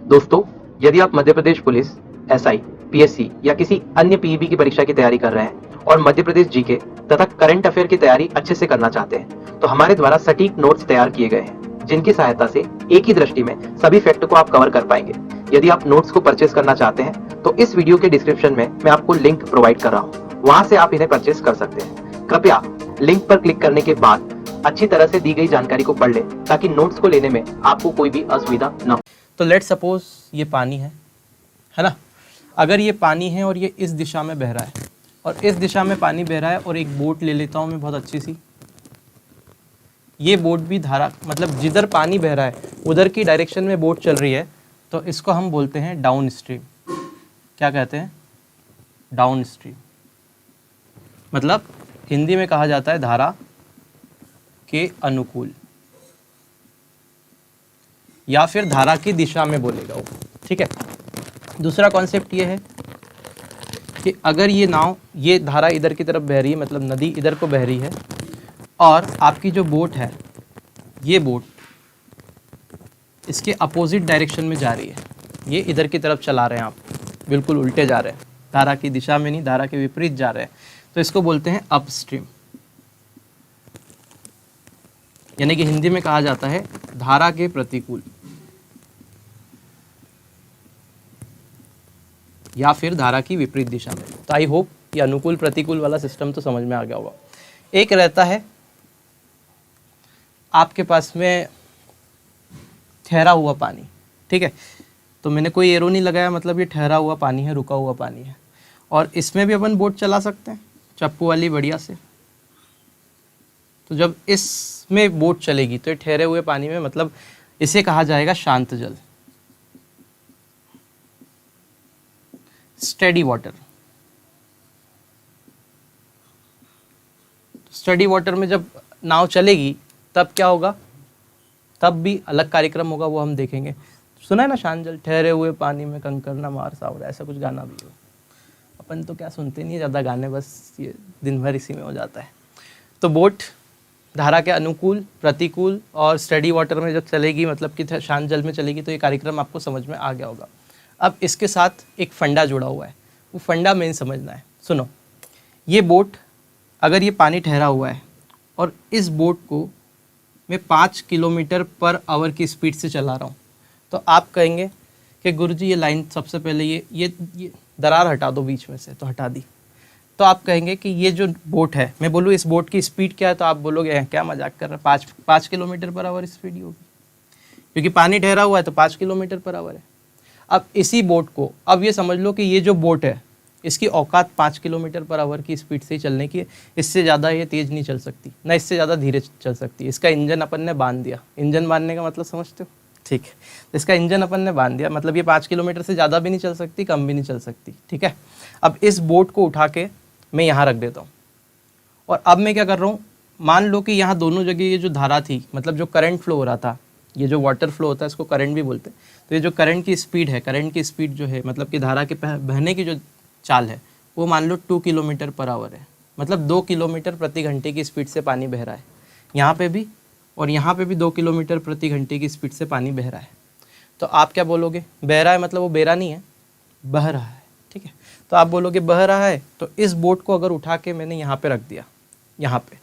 दोस्तों, यदि आप Madhya Pradesh police, SI, PSC या किसी अन्य पीईबी की परीक्षा की तैयारी कर रहे हैं और मध्य प्रदेश जीके तथा करंट अफेयर की तैयारी अच्छे से करना चाहते हैं, तो हमारे द्वारा सटीक नोट्स तैयार किए गए हैं, जिनकी सहायता से एक ही दृष्टि में सभी फैक्ट को आप कवर कर पाएंगे। यदि आप नोट्स को परचेस करना चाहते हैं, तो इस वीडियो के डिस्क्रिप्शन में मैं आपको लिंक प्रोवाइड कर रहा हूँ, वहां से आप इन्हें परचेस कर सकते हैं। कृपया लिंक पर क्लिक करने के बाद अच्छी तरह से दी गई जानकारी को पढ़ लें, ताकि नोट्स को लेने में आपको कोई भी असुविधा न हो। तो लेट सपोज ये पानी है ना। अगर ये पानी है और ये इस दिशा में बह रहा है और इस दिशा में पानी बह रहा है, और एक बोट ले लेता हूँ मैं बहुत अच्छी सी, ये बोट भी धारा मतलब जिधर पानी बह रहा है उधर की डायरेक्शन में बोट चल रही है, तो इसको हम बोलते हैं डाउन स्ट्रीम। क्या कहते हैं? Down stream. मतलब हिंदी में कहा जाता है धारा के अनुकूल, या फिर धारा की दिशा में बोलेगा वो। ठीक है। दूसरा कॉन्सेप्ट ये है कि अगर ये नाव, ये धारा इधर की तरफ बह रही है, मतलब नदी इधर को बह रही है, और आपकी जो बोट है, ये बोट इसके अपोजिट डायरेक्शन में जा रही है, ये इधर की तरफ चला रहे हैं आप, बिल्कुल उल्टे जा रहे हैं, धारा की दिशा में नहीं, धारा के विपरीत जा रहे हैं, तो इसको बोलते हैं अपस्ट्रीम। यानी कि हिंदी में कहा जाता है धारा के प्रतिकूल, या फिर धारा की विपरीत दिशा में। तो आई होप ये अनुकूल प्रतिकूल वाला सिस्टम तो समझ में आ गया होगा। एक रहता है आपके पास में ठहरा हुआ पानी। ठीक है। तो मैंने कोई एरो नहीं लगाया, मतलब ये ठहरा हुआ पानी है, रुका हुआ पानी है, और इसमें भी अपन बोट चला सकते हैं चप्पू वाली बढ़िया से। तो जब इसमें बोट चलेगी तो ये ठहरे हुए पानी में, मतलब इसे कहा जाएगा शांत जल, स्टेडी वाटर। स्टेडी वाटर में जब नाव चलेगी तब क्या होगा? तब भी अलग कार्यक्रम होगा, वो हम देखेंगे। सुना है ना शांत जल, ठहरे हुए पानी में कंकर ना मार सावरा, ऐसा कुछ गाना भी हो। अपन तो क्या सुनते नहीं ज़्यादा गाने, बस ये दिन भर इसी में हो जाता है। तो बोट धारा के अनुकूल, प्रतिकूल और स्टेडी वाटर में जब चलेगी, मतलब कि शांत जल में चलेगी, तो ये कार्यक्रम आपको समझ में आ गया होगा। अब इसके साथ एक फंडा जुड़ा हुआ है, वो फंडा मेन समझना है। सुनो, ये बोट, अगर ये पानी ठहरा हुआ है और इस बोट को मैं 5 किलोमीटर पर आवर की स्पीड से चला रहा हूँ, तो आप कहेंगे कि गुरुजी ये लाइन सबसे पहले ये दरार हटा दो बीच में से, तो हटा दी। तो आप कहेंगे कि ये जो बोट है, मैं बोलूँ इस बोट की स्पीड क्या है, तो आप बोलोगे क्या मजाक कर रहे हैं, 5 किलोमीटर पर आवर स्पीड ही होगी, क्योंकि पानी ठहरा हुआ है तो 5 किलोमीटर पर आवर है। अब इसी बोट को, अब ये समझ लो कि ये जो बोट है इसकी औकात 5 किलोमीटर पर आवर की स्पीड से ही चलने की है, इससे ज़्यादा ये तेज़ नहीं चल सकती, ना इससे ज़्यादा धीरे चल सकती। इसका इंजन अपन ने बांध दिया। इंजन बांधने का मतलब समझते हो? ठीक है। तो इसका इंजन अपन ने बांध दिया, मतलब ये 5 किलोमीटर से ज़्यादा भी नहीं चल सकती, कम भी नहीं चल सकती। ठीक है। अब इस बोट को उठा के मैं यहाँ रख देता हूँ, और अब मैं क्या कर रहा हूँ, मान लो कि यहाँ दोनों जगह ये जो धारा थी, मतलब जो करंट फ्लो हो रहा था, ये जो वाटर फ्लो होता है इसको करंट भी बोलते हैं। तो ये जो करंट की स्पीड है, करंट की स्पीड जो है, मतलब कि धारा के बहने की जो चाल है, वो मान लो 2 किलोमीटर पर आवर है, मतलब 2 किलोमीटर प्रति घंटे की स्पीड से पानी बह रहा है। यहाँ पे भी और यहाँ पे भी 2 किलोमीटर प्रति घंटे की स्पीड से पानी बह रहा है। तो आप क्या बोलोगे? बह रहा है मतलब वो बह रहा नहीं है, बह रहा है। ठीक है। तो आप बोलोगे बह रहा है, तो इस बोट को अगर उठा के मैंने यहाँ पे रख दिया, यहाँ पे,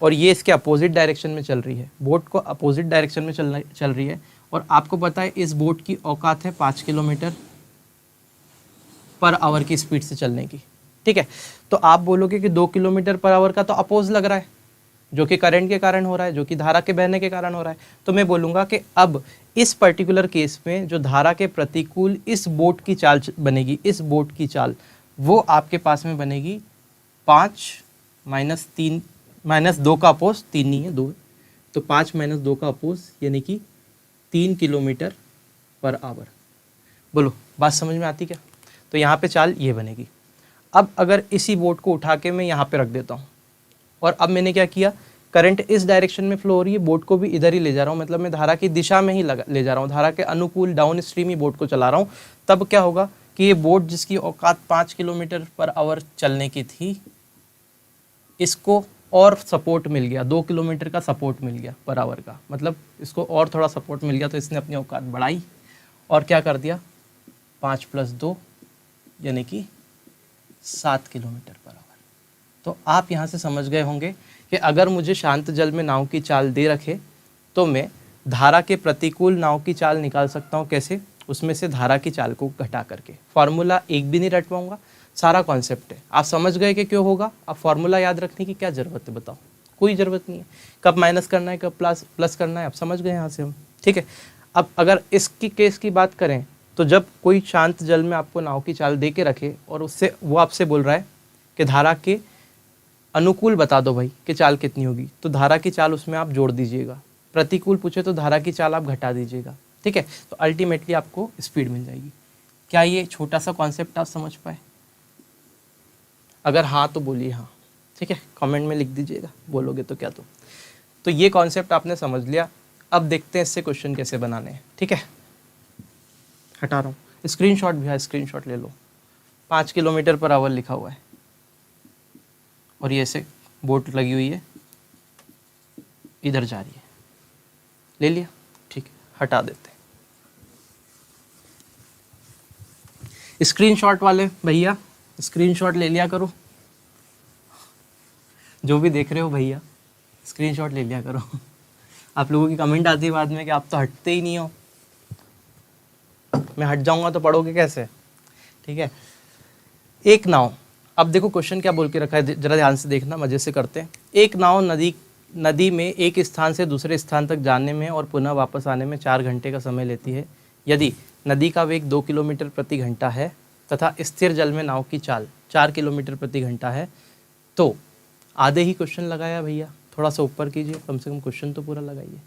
और ये इसके अपोजिट डायरेक्शन में चल रही है, बोट को अपोजिट डायरेक्शन में चल रही है, और आपको पता है इस बोट की औकात है 5 किलोमीटर पर आवर की स्पीड से चलने की। ठीक है। तो आप बोलोगे कि 2 किलोमीटर पर आवर का तो अपोज लग रहा है, जो कि करंट के कारण हो रहा है, जो कि धारा के बहने के कारण हो रहा है। तो मैं बोलूँगा कि अब इस पर्टिकुलर केस में जो धारा के प्रतिकूल इस बोट की चाल बनेगी, इस बोट की चाल वो आपके पास में बनेगी 5 -2 का अपोज, 3 नहीं है 2, तो 5 - 2 का अपोज यानी कि 3 किलोमीटर पर आवर। बोलो बात समझ में आती क्या? तो यहाँ पे चाल ये बनेगी। अब अगर इसी बोट को उठा के मैं यहाँ पे रख देता हूँ, और अब मैंने क्या किया, करंट इस डायरेक्शन में फ्लो हो रही है, बोट को भी इधर ही ले जा रहा हूँ, मतलब मैं धारा की दिशा में ही ले जा रहा हूँ, धारा के अनुकूल डाउन स्ट्रीम ही बोट को चला रहा हूँ। तब क्या होगा कि ये बोट जिसकी औकात 5 किलोमीटर पर आवर चलने की थी, इसको और सपोर्ट मिल गया, 2 किलोमीटर का सपोर्ट मिल गया पर आवर का, मतलब इसको और थोड़ा सपोर्ट मिल गया, तो इसने अपनी औकात बढ़ाई और क्या कर दिया 5 + 2 यानी कि 7 किलोमीटर पर आवर। तो आप यहाँ से समझ गए होंगे कि अगर मुझे शांत जल में नाव की चाल दे रखे तो मैं धारा के प्रतिकूल नाव की चाल निकाल सकता हूँ। कैसे? उसमें से धारा की चाल को घटा करके। फॉर्मूला एक भी नहीं रट पाऊंगा, सारा कॉन्सेप्ट है। आप समझ गए कि क्यों होगा। अब फॉर्मूला याद रखने की क्या ज़रूरत है बताओ? कोई ज़रूरत नहीं है। कब माइनस करना है, कब प्लस करना है, आप समझ गए यहाँ से हम। ठीक है। अब अगर इसकी केस की बात करें तो जब कोई शांत जल में आपको नाव की चाल दे के रखे और उससे वो आपसे बोल रहा है कि धारा के अनुकूल बता दो भाई कि चाल कितनी होगी, तो धारा की चाल उसमें आप जोड़ दीजिएगा। प्रतिकूल पूछे तो धारा की चाल आप घटा दीजिएगा। ठीक है। तो अल्टीमेटली आपको स्पीड मिल जाएगी। क्या ये छोटा सा कॉन्सेप्ट आप समझ पाए? अगर हाँ तो बोलिए हाँ। ठीक है, कमेंट में लिख दीजिएगा, बोलोगे तो क्या। तो ये कॉन्सेप्ट आपने समझ लिया। अब देखते हैं इससे क्वेश्चन कैसे बनाने हैं। ठीक है, हटा रहा हूँ। स्क्रीनशॉट भी है, स्क्रीनशॉट ले लो। 5 किलोमीटर पर आवर लिखा हुआ है और ये ऐसे बोट लगी हुई है, इधर जा रही है। ले लिया? ठीक है, हटा देते हैं। स्क्रीनशॉट वाले भैया स्क्रीनशॉट ले लिया करो। जो भी देख रहे हो भैया स्क्रीनशॉट ले लिया करो। आप लोगों की कमेंट आती है बाद में कि आप तो हटते ही नहीं हो। मैं हट जाऊंगा तो पढ़ोगे कैसे? ठीक है। एक नाव, अब देखो क्वेश्चन क्या बोल के रखा है, जरा ध्यान से देखना, मजे से करते हैं। एक नाव नदी में एक स्थान से दूसरे स्थान तक जाने में और पुनः वापस आने में 4 घंटे का समय लेती है। यदि नदी का वेग 2 किलोमीटर प्रति घंटा है तथा स्थिर जल में नाव की चाल 4 किलोमीटर प्रति घंटा है तो आधे ही क्वेश्चन लगाया भैया। थोड़ा सा ऊपर कीजिए, कम से कम क्वेश्चन तो पूरा लगाइए।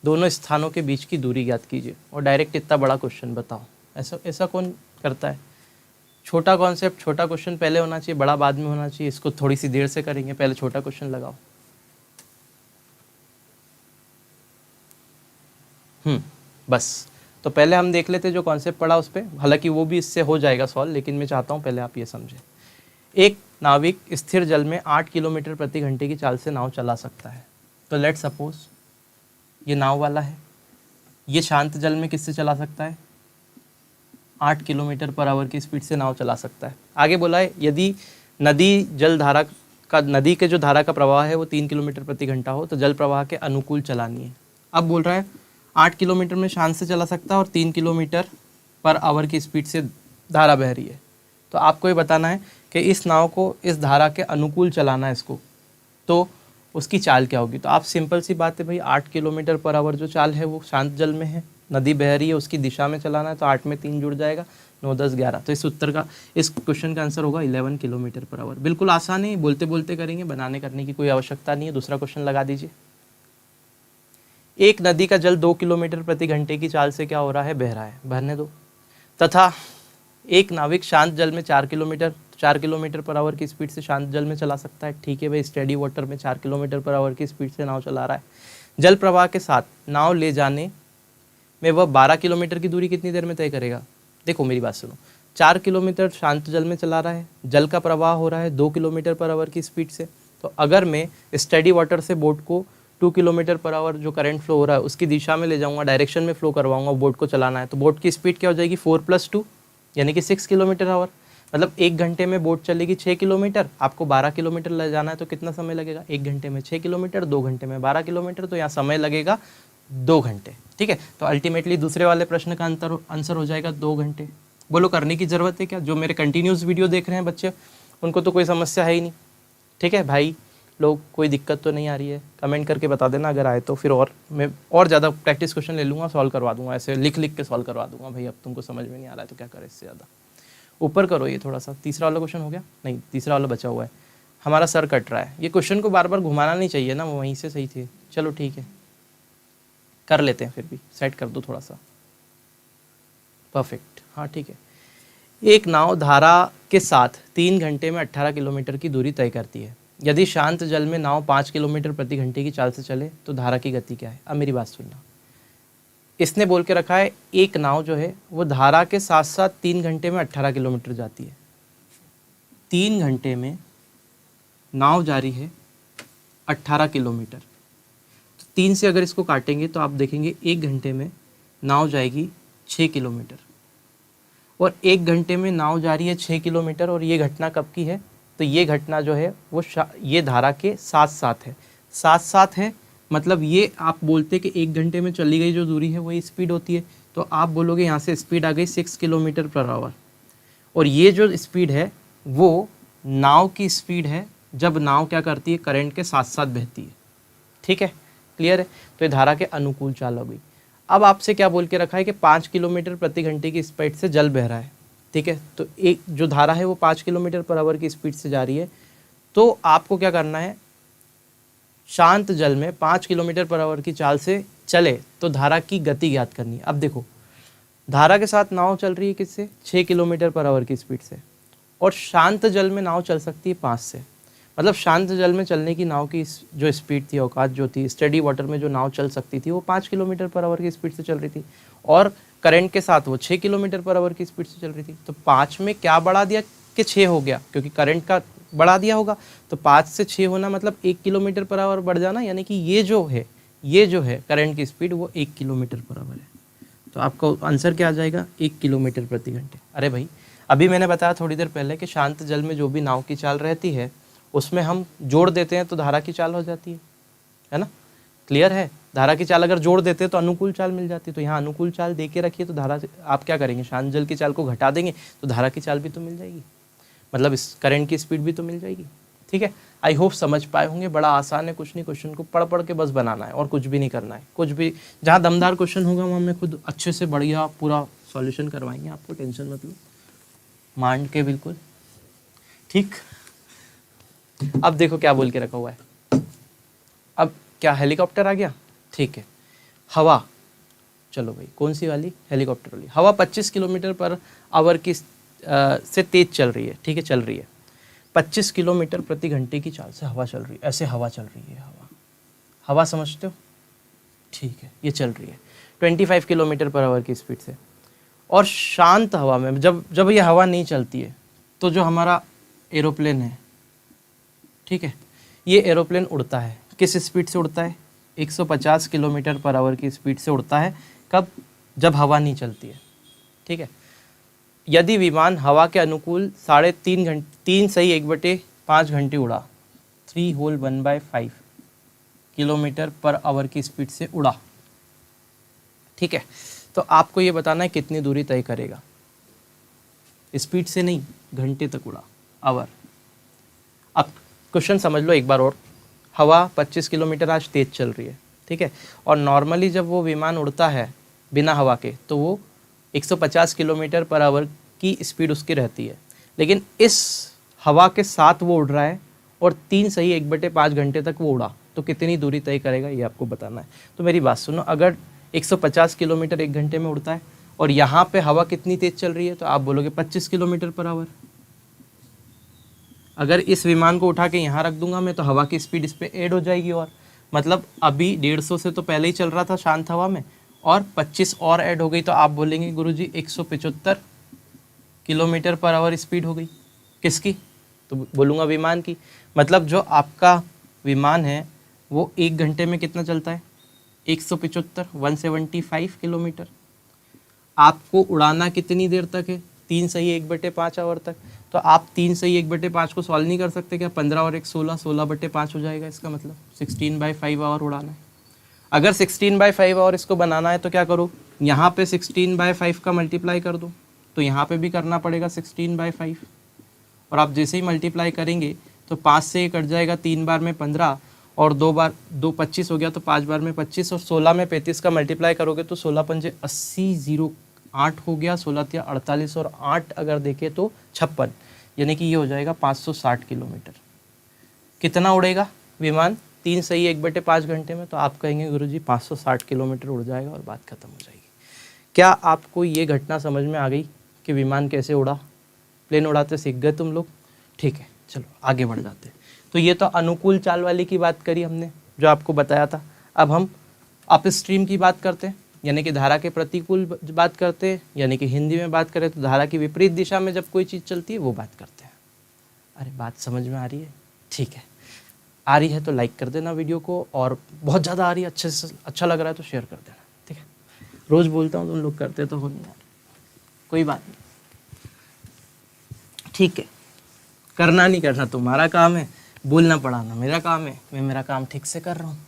दोनों स्थानों के बीच की दूरी ज्ञात कीजिए और डायरेक्ट इतना बड़ा क्वेश्चन बताओ। ऐसा कौन करता है? छोटा कॉन्सेप्ट, छोटा क्वेश्चन पहले होना चाहिए, बड़ा बाद में होना चाहिए। इसको थोड़ी सी देर से करेंगे, पहले छोटा क्वेश्चन लगाओ। बस तो पहले हम देख लेते जो कॉन्सेप्ट पढ़ा उस पर। हालांकि वो भी इससे हो जाएगा सॉल्व, लेकिन मैं चाहता हूँ पहले आप ये समझें। एक नाविक स्थिर जल में 8 किलोमीटर प्रति घंटे की चाल से नाव चला सकता है। तो लेट सपोज ये नाव वाला है, ये शांत जल में किससे चला सकता है? 8 किलोमीटर पर आवर की स्पीड से नाव चला सकता है। आगे बोला है यदि नदी के जो धारा का प्रवाह है वो 3 किलोमीटर प्रति घंटा हो तो जल प्रवाह के अनुकूल चलानी है। अब बोल रहा है 8 किलोमीटर में शांत से चला सकता है और 3 किलोमीटर पर आवर की स्पीड से धारा बह रही है। तो आपको ये बताना है कि इस नाव को इस धारा के अनुकूल चलाना है इसको, तो उसकी चाल क्या होगी। तो आप सिंपल सी बात है भाई, 8 किलोमीटर पर आवर जो चाल है वो शांत जल में है, नदी बह रही है, उसकी दिशा में चलाना है। तो 8 में 3 जुड़ जाएगा, 9, 10, 11। तो इस क्वेश्चन का आंसर होगा 11 किलोमीटर पर आवर। बिल्कुल आसान है, बोलते बोलते करेंगे, बनाने करने की कोई आवश्यकता नहीं है। दूसरा क्वेश्चन लगा दीजिए। एक नदी का जल 2 किलोमीटर प्रति घंटे की चाल से क्या हो रहा है? बह रहा है, बहने दो। तथा एक नाविक शांत जल में 4 किलोमीटर पर आवर की स्पीड से शांत जल में चला सकता है। ठीक है भाई, स्टेडी वाटर में 4 किलोमीटर पर आवर की स्पीड से नाव चला रहा है। जल प्रवाह के साथ नाव ले जाने में वह 12 किलोमीटर की दूरी कितनी देर में तय करेगा? देखो मेरी बात सुनो, 4 किलोमीटर शांत जल में चला रहा है, जल का प्रवाह हो रहा है 2 किलोमीटर पर आवर की स्पीड से। तो अगर मैं स्टेडी वाटर से बोट को 2 किलोमीटर पर आवर जो करंट फ्लो हो रहा है उसकी दिशा में ले जाऊंगा, डायरेक्शन में फ्लो करवाऊंगा, बोट को चलाना है, तो बोट की स्पीड क्या हो जाएगी? 4 + 2 यानी कि 6 किलोमीटर आवर। मतलब 1 घंटे में बोट चलेगी 6 किलोमीटर, आपको 12 किलोमीटर ले जाना है तो कितना समय लगेगा? 1 घंटे में 6 किलोमीटर, 2 घंटे में 12 किलोमीटर, तो यहाँ समय लगेगा 2 घंटे। ठीक है, तो अल्टीमेटली दूसरे वाले प्रश्न का आंसर हो जाएगा 2 घंटे। बोलो करने की ज़रूरत है क्या? जो मेरे कंटिन्यूस वीडियो देख रहे हैं बच्चे, उनको तो कोई समस्या है ही नहीं। ठीक है भाई लोग, कोई दिक्कत तो नहीं आ रही है? कमेंट करके बता देना अगर आए तो, फिर और मैं और ज़्यादा प्रैक्टिस क्वेश्चन ले लूँगा, सॉल्व करवा दूंगा, ऐसे लिख के सॉल्व करवा दूंगा। भाई अब तुमको समझ में नहीं आ रहा है तो क्या करें इससे ज़्यादा। ऊपर करो ये थोड़ा सा। तीसरा वाला क्वेश्चन हो गया? नहीं, तीसरा वाला बचा हुआ है। हमारा सर कट रहा है। ये क्वेश्चन को बार बार घुमाना नहीं चाहिए ना, वहीं से सही थे। चलो ठीक है, कर लेते हैं, फिर भी सेट कर दो थोड़ा सा। परफेक्ट, हाँ ठीक है। एक नाव धारा के साथ 3 घंटे में 18 किलोमीटर की दूरी तय करती है। यदि शांत जल में नाव 5 किलोमीटर प्रति घंटे की चाल से चले तो धारा की गति क्या है? अब मेरी बात सुनना, इसने बोल के रखा है एक नाव जो है वो धारा के साथ साथ 3 घंटे में 18 किलोमीटर जाती है। 3 घंटे में नाव जा रही है 18 किलोमीटर। तो 3 से अगर इसको काटेंगे तो आप देखेंगे 1 घंटे में नाव जाएगी 6 किलोमीटर, और 1 घंटे में नाव जा रही है 6 किलोमीटर, और ये घटना कब की है? तो ये घटना जो है वो ये धारा के साथ साथ है, साथ साथ है, मतलब ये आप बोलते कि 1 घंटे में चली गई जो दूरी है वही स्पीड होती है, तो आप बोलोगे यहाँ से स्पीड आ गई 6 किलोमीटर पर आवर, और ये जो स्पीड है वो नाव की स्पीड है जब नाव क्या करती है, करंट के साथ साथ बहती है। ठीक है, क्लियर है? तो ये धारा के अनुकूल चाल हो गई। अब आपसे क्या बोल के रखा है कि 5 किलोमीटर प्रति घंटे की स्पीड से जल बह रहा है। ठीक है, तो एक जो धारा है वो 5 किलोमीटर पर आवर की स्पीड से जा रही है, तो आपको क्या करना है, शांत जल में 5 किलोमीटर पर आवर की चाल से चले तो धारा की गति ज्ञात करनी है। अब देखो, धारा के साथ नाव चल रही है किससे? 6 किलोमीटर पर आवर की स्पीड से, और शांत जल में नाव चल सकती है 5 से। मतलब शांत जल में चलने की नाव की जो स्पीड थी, औकात जो थी, स्टडी वाटर में जो नाव चल सकती थी वो 5 किलोमीटर पर आवर की स्पीड से चल रही थी, और करंट के साथ वो 6 किलोमीटर पर आवर की स्पीड से चल रही थी। तो 5 में क्या बढ़ा दिया कि 6 हो गया, क्योंकि करंट का बढ़ा दिया होगा, तो 5 से 6 होना मतलब 1 किलोमीटर पर आवर बढ़ जाना, यानी कि ये जो है करंट की स्पीड वो 1 किलोमीटर पर आवर है। तो आपका आंसर क्या आ जाएगा? 1 किलोमीटर प्रति घंटे। अरे भाई, अभी मैंने बताया थोड़ी देर पहले कि शांत जल में जो भी नाव की चाल रहती है उसमें हम जोड़ देते हैं तो धारा की चाल हो जाती है ना? क्लियर है? धारा की चाल अगर जोड़ देते हैं तो अनुकूल चाल मिल जाती है। तो यहाँ अनुकूल चाल दे के रखिए, तो धारा आप क्या करेंगे, शांत जल की चाल को घटा देंगे तो धारा की चाल भी तो मिल जाएगी, मतलब इस करंट की स्पीड भी तो मिल जाएगी। ठीक है, आई होप समझ पाए होंगे। बड़ा आसान है, कुछ नहीं, क्वेश्चन को पढ़ पढ़ के बस बनाना है और कुछ भी नहीं करना है। कुछ भी जहाँ दमदार क्वेश्चन होगा वहाँ मैं खुद अच्छे से बढ़िया पूरा सॉल्यूशन करवाएंगे, आपको टेंशन मत लो, मांड के बिल्कुल। ठीक, अब देखो क्या बोल के रखा हुआ है। अब क्या हेलीकॉप्टर आ गया? ठीक है, हवा, चलो भाई कौन सी वाली? हेलीकॉप्टर वाली। हवा 25 किलोमीटर पर आवर की से तेज चल रही है। ठीक है, चल रही है 25 किलोमीटर प्रति घंटे की चाल से हवा चल रही है। ऐसे हवा चल रही है, हवा समझते हो? ठीक है, ये चल रही है 25 किलोमीटर पर आवर की स्पीड से, और शांत हवा में जब ये हवा नहीं चलती है तो जो हमारा एरोप्लेन है, ठीक है, ये एरोप्लेन उड़ता है। किस स्पीड से उड़ता है? 150 किलोमीटर पर आवर की स्पीड से उड़ता है। कब? जब हवा नहीं चलती है। ठीक है, यदि विमान हवा के अनुकूल 3.5 घंटे 3 सही 1/5 घंटे उड़ा, 3 होल 1/5 किलोमीटर पर आवर की स्पीड से उड़ा, ठीक है, तो आपको ये बताना है कितनी दूरी तय करेगा। स्पीड से नहीं, घंटे तक उड़ा, आवर। अब क्वेश्चन समझ लो एक बार और। हवा 25 किलोमीटर आज तेज चल रही है, ठीक है, और नॉर्मली जब वो विमान उड़ता है बिना हवा के तो वो 150 किलोमीटर पर आवर की स्पीड उसकी रहती है, लेकिन इस हवा के साथ वो उड़ रहा है और 3 सही 1/5 घंटे तक वो उड़ा, तो कितनी दूरी तय करेगा ये आपको बताना है। तो मेरी बात सुनो, अगर 150 किलोमीटर 1 घंटे में उड़ता है और यहाँ पे हवा कितनी तेज चल रही है, तो आप बोलोगे 25 किलोमीटर पर आवर। अगर इस विमान को उठा के यहाँ रख दूंगा मैं तो हवा की स्पीड इस पर ऐड हो जाएगी, और मतलब अभी 150 से तो पहले ही चल रहा था शांत हवा में, और 25 और ऐड हो गई, तो आप बोलेंगे गुरुजी 175 किलोमीटर पर आवर स्पीड हो गई। किसकी? तो बोलूँगा विमान की। मतलब जो आपका विमान है वो 1 घंटे में कितना चलता है? 175 किलोमीटर। आपको उड़ाना कितनी देर तक है? 3 सही 1/5 आवर तक। तो आप 3 सही 1/5 को सॉल्व नहीं कर सकते क्या? 15 और 1 16, 16/5 हो जाएगा। इसका मतलब 16/5 आवर उड़ाना है। अगर 16/5 आवर इसको बनाना है तो क्या करो, यहाँ पे 16/5 का मल्टीप्लाई कर दो, तो यहाँ पे भी करना पड़ेगा 16/5, और आप जैसे ही मल्टीप्लाई करेंगे तो 5 से कट जाएगा, 3 बार में 15 और 2 बार 2 25 हो गया, तो 5 बार में 25 और 16 में 35 का मल्टीप्लाई करोगे तो 16 पंजे 80, 0 8 हो गया, 16 तिया 48 और 8 अगर देखें तो 56, यानी कि ये हो जाएगा 560 किलोमीटर। कितना उड़ेगा विमान? 3 सही 1/5 घंटे में। तो आप कहेंगे गुरुजी 560 किलोमीटर उड़ जाएगा और बात खत्म हो जाएगी। क्या आपको ये घटना समझ में आ गई कि विमान कैसे उड़ा? प्लेन उड़ाते सीख गए तुम लोग? ठीक है, चलो आगे बढ़ जाते हैं। तो ये तो अनुकूल चाल वाली की बात करी हमने, जो आपको बताया था। अब हम अपस्ट्रीम की बात करते हैं, यानी कि धारा के प्रतिकूल बात करते हैं, यानी कि हिंदी में बात करें तो धारा की विपरीत दिशा में जब कोई चीज़ चलती है वो बात करते हैं। अरे बात समझ में आ रही है? ठीक है, आ रही है तो लाइक कर देना वीडियो को, और बहुत ज़्यादा आ रही है, अच्छे से अच्छा लग रहा है तो शेयर कर देना। ठीक है, रोज बोलता हूँ, तुम लोग करते तो हो नहीं यार, कोई बात नहीं, ठीक है। करना नहीं करना तुम्हारा काम है, बोलना पढ़ाना मेरा काम है, मैं मेरा काम ठीक से कर रहा हूँ।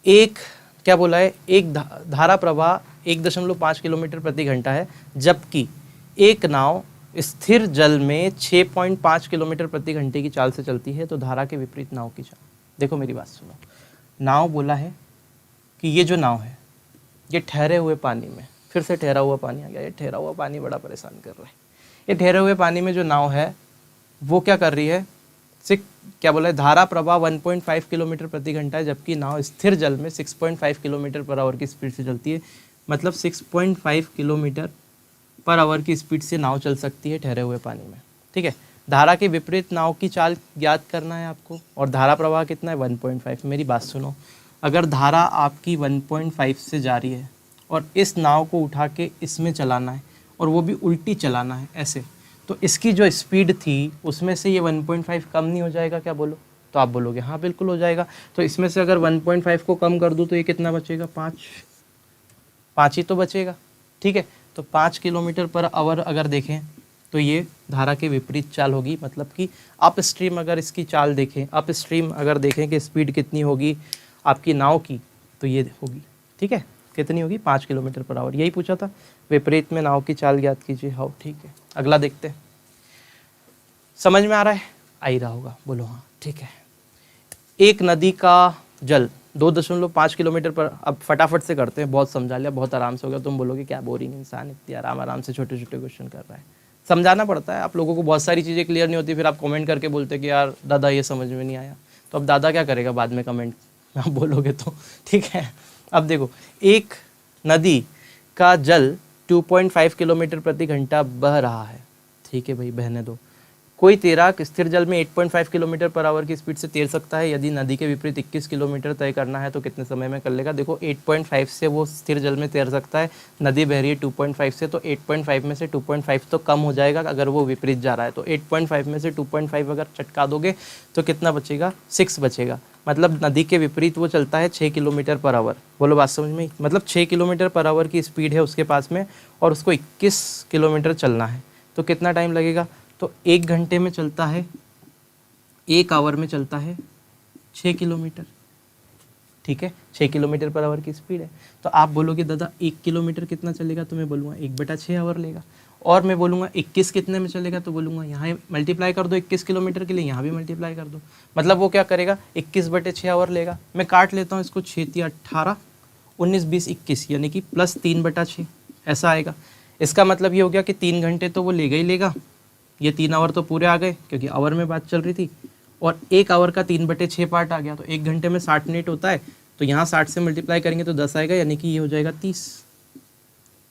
एक क्या बोला है, एक धारा प्रवाह 1.5 किलोमीटर प्रति घंटा है, जबकि एक नाव स्थिर जल में 6.5 किलोमीटर प्रति घंटे की चाल से चलती है, तो धारा के विपरीत नाव की चाल। देखो मेरी बात सुनो, नाव बोला है कि ये जो नाव है ये ठहरे हुए पानी में, फिर से ठहरा हुआ पानी आ गया, ये ठहरा हुआ पानी बड़ा परेशान कर रहा है। ये ठहरे हुए पानी में जो नाव है वो क्या कर रही है, क्या बोला है, धारा प्रवाह 1.5 किलोमीटर प्रति घंटा है, जबकि नाव स्थिर जल में 6.5 किलोमीटर पर आवर की स्पीड से चलती है। मतलब 6.5 किलोमीटर पर आवर की स्पीड से नाव चल सकती है ठहरे हुए पानी में, ठीक है। धारा के विपरीत नाव की चाल ज्ञात करना है आपको, और धारा प्रवाह कितना है 1.5। मेरी बात सुनो, अगर धारा आपकी 1.5 से जा रही है और इस नाव को उठा के इसमें चलाना है, और वो भी उल्टी चलाना है ऐसे, तो इसकी जो स्पीड थी उसमें से ये 1.5 कम नहीं हो जाएगा क्या, बोलो? तो आप बोलोगे हाँ बिल्कुल हो जाएगा। तो इसमें से अगर 1.5 को कम कर दूँ तो ये कितना बचेगा, 5 ही तो बचेगा, ठीक है। तो 5 किलोमीटर पर आवर अगर देखें तो ये धारा के विपरीत चाल होगी। मतलब कि अप स्ट्रीम अगर इसकी चाल देखें, अप स्ट्रीम अगर देखें कि स्पीड कितनी होगी आपकी नाव की, तो ये होगी, ठीक है। कितनी होगी, 5 किलोमीटर पर आवर। यही पूछा था, विपरीत में नाव की चाल ज्ञात कीजिए। हाँ ठीक है, अगला देखते हैं। समझ में आ रहा है, आ ही रहा होगा, बोलो हाँ ठीक है। एक नदी का जल 2.5 किलोमीटर पर, अब फटाफट से करते हैं, बहुत समझा लिया, बहुत आराम से हो गया। तुम बोलोगे क्या बोरिंग इंसान, इतनी आराम से छोटे छोटे क्वेश्चन कर रहा है। समझाना पड़ता है, आप लोगों को बहुत सारी चीज़ें क्लियर नहीं होती, फिर आप कमेंट करके बोलते कि यार दादा ये समझ में नहीं आया। तो अब दादा क्या करेगा बाद में कमेंट आप बोलोगे तो, ठीक है। अब देखो, एक नदी का जल 2.5 किलोमीटर प्रति घंटा बह रहा है, ठीक है भाई, बहने दो। कोई तैराक स्थिर जल में 8.5 किलोमीटर पर आवर की स्पीड से तैर सकता है। यदि नदी के विपरीत 21 किलोमीटर तय करना है तो कितने समय में कर लेगा। देखो 8.5 से वो स्थिर जल में तैर सकता है, नदी बह रही है 2.5 से, तो 8.5 में से 2.5 तो कम हो जाएगा अगर वो विपरीत जा रहा है। तो 8.5 में से 2.5 अगर चटका दोगे तो कितना बचेगा, 6 बचेगा। मतलब नदी के विपरीत वो चलता है 6 किलोमीटर पर आवर। बोलो बात समझ में? मतलब 6 किलोमीटर पर आवर की स्पीड है उसके पास में, और उसको 21 किलोमीटर चलना है, तो कितना टाइम लगेगा। तो 1 घंटे में चलता है, 1 आवर में चलता है 6 किलोमीटर, ठीक है। 6 किलोमीटर पर आवर की स्पीड है। तो आप बोलोगे दादा 1 किलोमीटर कितना चलेगा, तो मैं बोलूँगा 1/6 आवर लेगा। और मैं बोलूँगा 21 कितने में चलेगा, तो बोलूँगा यहाँ मल्टीप्लाई कर दो 21 किलोमीटर के लिए, यहाँ भी मल्टीप्लाई कर दो। मतलब वो क्या करेगा, 21/6 आवर लेगा। मैं काट लेता हूँ इसको, 6 × 18, 19, 20, 21, यानी कि प्लस 3/6 ऐसा आएगा। इसका मतलब ये हो गया कि 3 घंटे तो वो लेगा ही लेगा। ये 3 आवर तो पूरे आ गए क्योंकि आवर में बात चल रही थी, और 1 आवर का 3/6 पार्ट आ गया। तो 1 घंटे में 60 मिनट होता है, तो यहाँ 60 से मल्टीप्लाई करेंगे तो 10 आएगा, यानी कि ये हो जाएगा 30,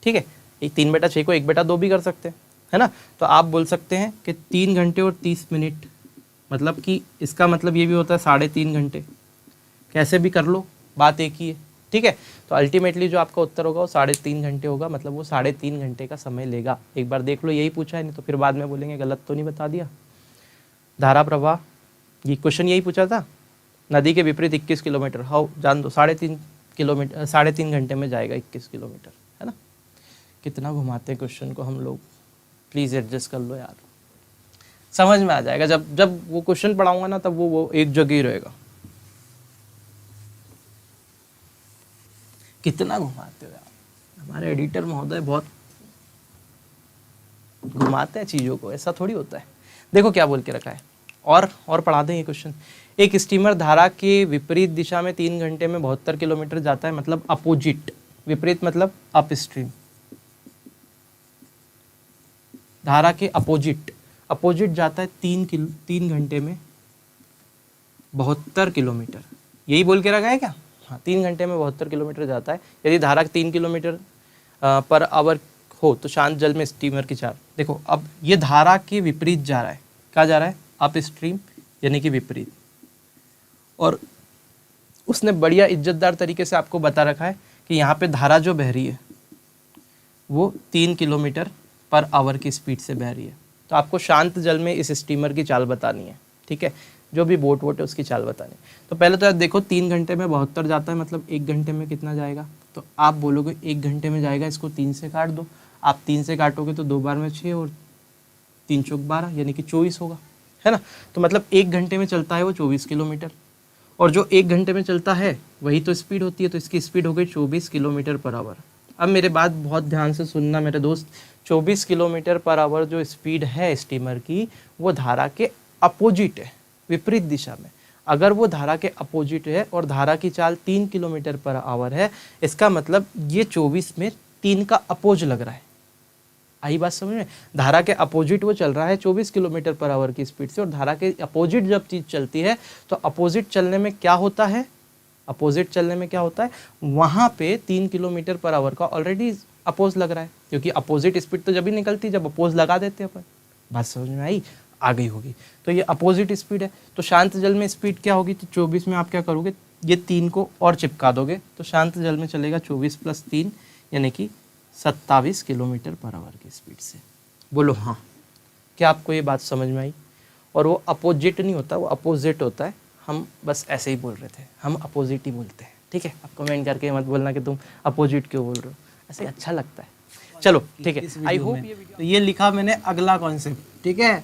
ठीक है। 3/6 को 1/2 भी कर सकते हैं, है ना। तो आप बोल सकते हैं कि 3 घंटे और 30 मिनट, मतलब कि इसका मतलब ये भी होता है 3.5 घंटे। कैसे भी कर लो, बात एक ही है, ठीक है। तो अल्टीमेटली जो आपका उत्तर होगा वो 3.5 घंटे होगा। मतलब वो 3.5 घंटे का समय लेगा। एक बार देख लो, यही पूछा है, नहीं तो फिर बाद में बोलेंगे गलत तो नहीं बता दिया। धारा प्रवाह, ये क्वेश्चन यही पूछा था, नदी के विपरीत 21 किलोमीटर, हाउ जान दो, 3.5 किलोमीटर, 3.5 घंटे में जाएगा 21 किलोमीटर, है ना। कितना घुमाते हैं क्वेश्चन को हम लोग, प्लीज़ एडजस्ट कर लो यार, समझ में आ जाएगा। जब वो क्वेश्चन पढ़ाऊंगा ना, तब वो एक जगह ही रहेगा। कितना घुमाते हो यार, हमारे एडिटर महोदय बहुत घुमाते हैं चीज़ों को, ऐसा थोड़ी होता है। देखो क्या बोल के रखा है, और पढ़ा दें ये क्वेश्चन। एक स्टीमर धारा के विपरीत दिशा में 3 घंटे में 72 किलोमीटर जाता है। मतलब अपोजिट, विपरीत मतलब अप स्ट्रीम, धारा के अपोजिट जाता है 3 घंटे में 72 किलोमीटर। यही बोल के रखा है क्या? हाँ, 3 घंटे में 72 किलोमीटर जाता है। यदि धारा 3 किलोमीटर पर आवर हो तो शांत जल में स्टीमर की चाल। देखो अब ये धारा के विपरीत जा रहा है, क्या जा रहा है, अप स्ट्रीम, यानी कि विपरीत। और उसने बढ़िया इज्जतदार तरीके से आपको बता रखा है कि यहाँ पे धारा जो बह रही है वो 3 किलोमीटर पर आवर की स्पीड से बह रही है। तो आपको शांत जल में इस स्टीमर की चाल बतानी है, ठीक है। जो भी बोट वोट है उसकी चाल बतानी। तो पहले तो यार देखो 3 घंटे में 72 जाता है, मतलब 1 घंटे में कितना जाएगा। तो आप बोलोगे 1 घंटे में जाएगा, इसको 3 से काट दो। आप 3 से काटोगे तो 2 बार में 6 और 3 चौक 12 यानी कि 24 होगा, है ना। तो मतलब 1 घंटे में चलता है वो 24 किलोमीटर, और जो 1 घंटे में चलता है वही तो स्पीड होती है, तो इसकी स्पीड हो गई 24 किलोमीटर पर आवर। अब मेरे बात बहुत ध्यान से सुनना मेरे दोस्त, 24 किलोमीटर पर आवर जो स्पीड है स्टीमर की, वो धारा के अपोजिट है, विपरीत दिशा में। अगर वो धारा के अपोजिट है और धारा की चाल 3 किलोमीटर पर आवर है, इसका मतलब ये 24 में 3 का अपोज लग रहा है। आई बात समझ में? धारा के अपोजिट वो चल रहा है 24 किलोमीटर पर आवर की स्पीड से, और धारा के अपोजिट जब चीज चलती है तो अपोजिट चलने में क्या होता है, अपोजिट चलने में क्या होता है, वहां पे 3 किलोमीटर पर आवर का ऑलरेडी अपोज लग रहा है, क्योंकि अपोजिट स्पीड तो जब ही निकलती है जब अपोज लगा देते हैं अपन। बात समझ में आई? आ गई होगी। तो ये अपोजिट स्पीड है, तो शांत जल में स्पीड क्या होगी, तो 24 में आप क्या करोगे, ये 3 को और चिपका दोगे, तो शांत जल में चलेगा 24 + 3 यानी कि 27 किलोमीटर पर आवर की स्पीड से। बोलो हाँ, क्या आपको ये बात समझ में आई? और वो अपोजिट नहीं होता, वो अपोजिट होता है। हम बस ऐसे ही बोल रहे थे, हम अपोजिट ही बोलते हैं, ठीक है। आप कमेंट करके मत बोलना कि तुम अपोजिट क्यों बोल रहे हो, ऐसे अच्छा लगता है। चलो ठीक है, आई होप तो ये लिखा मैंने अगला कॉन्सेप्ट, ठीक है।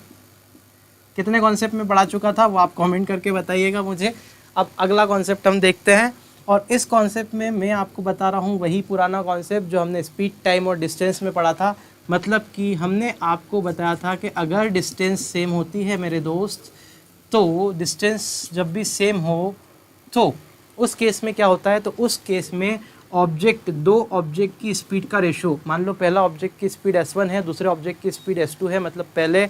कितने कॉन्सेप्ट में पढ़ा चुका था वो आप कमेंट करके बताइएगा मुझे। अब अगला कॉन्सेप्ट हम देखते हैं, और इस कॉन्सेप्ट में मैं आपको बता रहा हूँ वही पुराना कॉन्सेप्ट जो हमने स्पीड, टाइम और डिस्टेंस में पढ़ा था। मतलब कि हमने आपको बताया था कि अगर डिस्टेंस सेम होती है मेरे दोस्त, तो डिस्टेंस जब भी सेम हो तो उस केस में क्या होता है, तो उस केस में ऑब्जेक्ट, दो ऑब्जेक्ट की स्पीड का रेशो, मान लो पहला ऑब्जेक्ट की स्पीड s1 है, दूसरे ऑब्जेक्ट की स्पीड s2 है, मतलब पहले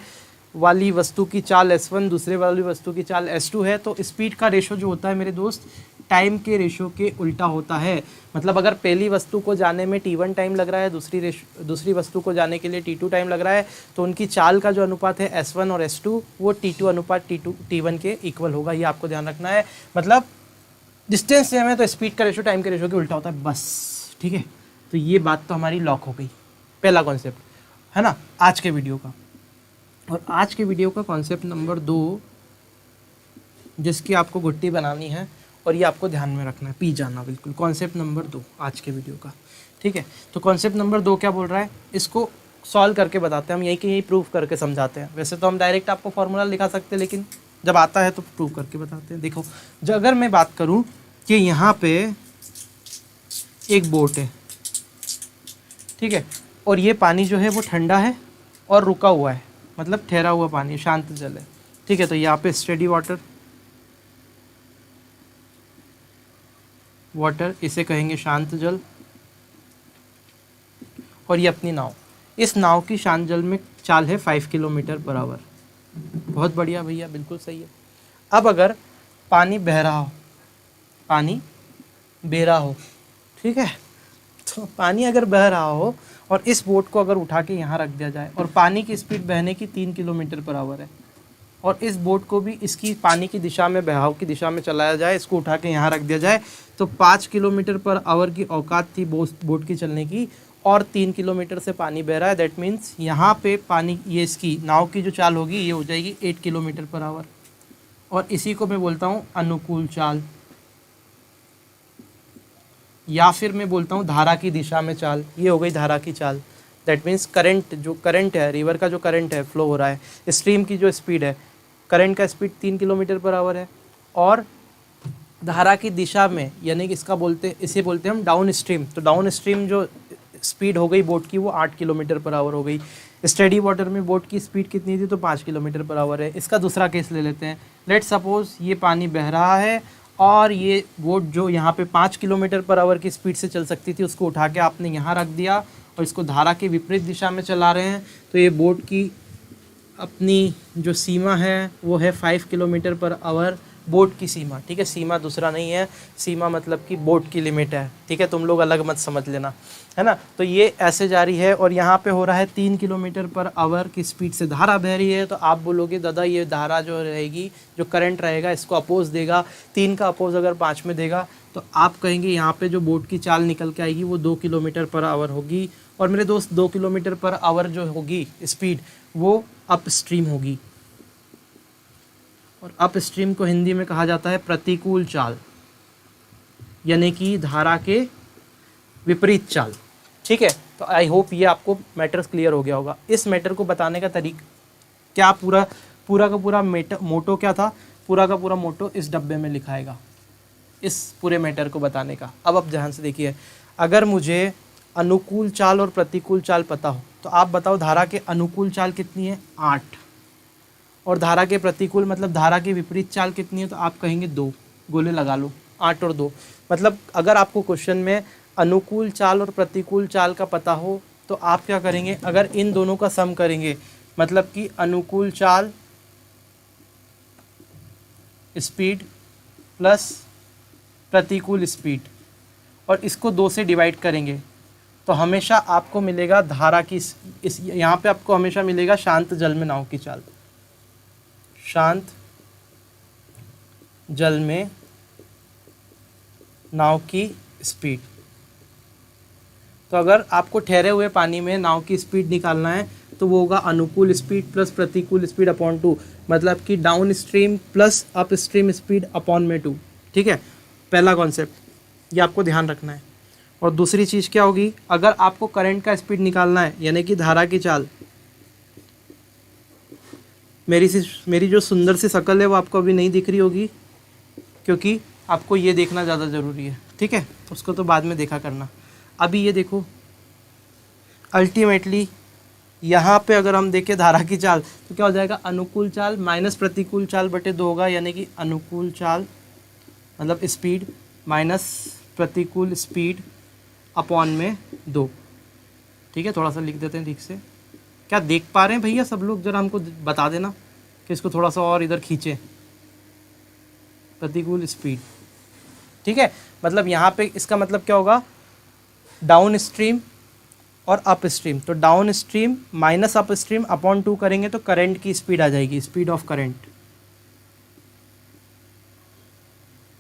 वाली वस्तु की चाल s1, दूसरे वाली वस्तु की चाल s2 है, तो स्पीड का रेशो जो होता है मेरे दोस्त टाइम के रेशो के उल्टा होता है। मतलब अगर पहली वस्तु को जाने में t1 टाइम लग रहा है, दूसरी वस्तु को जाने के लिए t2 टाइम लग रहा है, तो उनकी चाल का जो अनुपात है s1 और s2 वो t2 अनुपात t1 के इक्वल होगा। ये आपको ध्यान रखना है। मतलब डिस्टेंस सेम है तो स्पीड का रेशो टाइम के रेशो के उल्टा होता है, बस, ठीक है। तो ये बात तो हमारी लॉक हो गई, पहला कॉन्सेप्ट है ना आज के वीडियो का। और आज के वीडियो का कॉन्सेप्ट नंबर 2, जिसकी आपको गुट्टी बनानी है और ये आपको ध्यान में रखना है, पी जाना बिल्कुल। कॉन्सेप्ट नंबर 2 आज के वीडियो का, ठीक है। तो कॉन्सेप्ट नंबर 2 क्या बोल रहा है, इसको सॉल्व करके बताते हैं हम, यहीं के यहीं प्रूव करके समझाते हैं। वैसे तो हम डायरेक्ट आपको फॉर्मूला लिखा सकते हैं, लेकिन जब आता है तो प्रूव करके बताते हैं। देखो, जो अगर मैं बात करूँ कि यहाँ पे एक बोट है, ठीक है, और ये पानी जो है वो ठंडा है और रुका हुआ है, मतलब ठहरा हुआ पानी, शांत जल है, ठीक है। तो यहाँ पे स्टेडी वाटर, इसे कहेंगे शांत जल, और ये अपनी नाव। इस नाव की शांत जल में चाल है 5 किलोमीटर पर आवर। बहुत बढ़िया भैया, बिल्कुल सही है। अब अगर पानी बह रहा हो, पानी बह रहा हो, ठीक है, तो पानी अगर बह रहा हो और इस बोट को अगर उठा के यहाँ रख दिया जाए, और पानी की स्पीड बहने की 3 किलोमीटर पर आवर है, और इस बोट को भी इसकी पानी की दिशा में, बहाव की दिशा में चलाया जाए, इसको उठा के यहाँ रख दिया जाए, तो 5 किलोमीटर पर आवर की औकात थी बोट की चलने की, और 3 किलोमीटर से पानी बह रहा है। दैट मीन्स यहाँ पे पानी, ये इसकी नाव की जो चाल होगी ये हो जाएगी 8 किलोमीटर पर आवर, और इसी को मैं बोलता हूँ अनुकूल चाल, या फिर मैं बोलता हूँ धारा की दिशा में चाल। ये हो गई धारा की चाल। दैट मीन्स करंट, जो करंट है, रिवर का जो करंट है, फ्लो हो रहा है, स्ट्रीम की जो स्पीड है, करंट का स्पीड 3 किलोमीटर पर आवर है, और धारा की दिशा में, यानी कि इसे बोलते हैं हम डाउन स्ट्रीम। तो डाउन स्ट्रीम जो स्पीड हो गई बोट की वो 8 किलोमीटर पर आवर हो गई। स्टेडी वाटर में बोट की स्पीड कितनी थी, तो 5 किलोमीटर पर आवर है। इसका दूसरा केस ले लेते हैं। लेट सपोज ये पानी बह रहा है और ये बोट जो यहाँ पे 5 किलोमीटर पर आवर की स्पीड से चल सकती थी, उसको उठा के आपने यहाँ रख दिया और इसको धारा के विपरीत दिशा में चला रहे हैं, तो ये बोट की अपनी जो सीमा है वो है 5 किलोमीटर पर आवर, बोट की सीमा, ठीक है। सीमा दूसरा नहीं है, सीमा मतलब कि बोट की लिमिट है, ठीक है। तुम लोग अलग मत समझ लेना, है ना। तो ये ऐसे जारी है और यहाँ पे हो रहा है 3 किलोमीटर पर आवर की स्पीड से धारा बह रही है। तो आप बोलोगे दादा ये धारा जो रहेगी, जो करंट रहेगा, इसको अपोज देगा, 3 का अपोज अगर 5 में देगा, तो आप कहेंगे यहाँ पे जो बोट की चाल निकल के आएगी वो 2 किलोमीटर पर आवर होगी। और मेरे दोस्त 2 किलोमीटर पर आवर जो होगी स्पीड, वो अप स्ट्रीम होगी। और अप स्ट्रीम को हिंदी में कहा जाता है प्रतिकूल चाल, यानी कि धारा के विपरीत चाल। ठीक है, तो आई होप ये आपको मैटर्स क्लियर हो गया होगा। इस मैटर को बताने का तरीका क्या, पूरा का पूरा मोटो क्या था, पूरा का पूरा मोटो इस डब्बे में लिखाएगा, इस पूरे मैटर को बताने का। अब ध्यान से देखिए, अगर मुझे अनुकूल चाल और प्रतिकूल चाल पता हो तो आप बताओ धारा के अनुकूल चाल कितनी है, 8, और धारा के प्रतिकूल मतलब धारा की विपरीत चाल कितनी है, तो आप कहेंगे 2, गोले लगा लो, 8 और 2। मतलब अगर आपको क्वेश्चन में अनुकूल चाल और प्रतिकूल चाल का पता हो तो आप क्या करेंगे, अगर इन दोनों का सम करेंगे, मतलब कि अनुकूल चाल स्पीड प्लस प्रतिकूल स्पीड, और इसको 2 से डिवाइड करेंगे, तो हमेशा आपको मिलेगा धारा की इस यहाँ पे आपको हमेशा मिलेगा शांत जल में नाव की चाल, शांत जल में नाव की स्पीड। तो अगर आपको ठहरे हुए पानी में नाव की स्पीड निकालना है तो वो होगा अनुकूल स्पीड प्लस प्रतिकूल स्पीड अपॉन 2, मतलब कि down stream plus up stream speed upon में 2। ठीक है, पहला कॉन्सेप्ट ये आपको ध्यान रखना है। और दूसरी चीज़ क्या होगी, अगर आपको करंट का स्पीड निकालना है, यानी कि धारा की चाल, मेरी जो सुंदर सी शक्ल है वो आपको अभी नहीं दिख रही होगी, क्योंकि आपको ये देखना ज़्यादा ज़रूरी है। ठीक है, उसको तो बाद में देखा करना। अभी ये देखो, अल्टीमेटली यहाँ पे अगर हम देखें धारा की चाल तो क्या हो जाएगा, अनुकूल चाल माइनस प्रतिकूल चाल बटे 2 होगा, यानी कि अनुकूल चाल मतलब स्पीड माइनस प्रतिकूल स्पीड अपॉन में 2। ठीक है, थोड़ा सा लिख देते हैं ठीक से। क्या देख पा रहे हैं भैया सब लोग, जरा हमको बता देना कि इसको थोड़ा सा और इधर खींचे, प्रतिकूल स्पीड। ठीक है, मतलब यहाँ पे इसका मतलब क्या होगा, डाउन स्ट्रीम और अप स्ट्रीम, तो down stream minus up stream upon 2 करेंगे तो करंट की स्पीड आ जाएगी, स्पीड ऑफ करंट,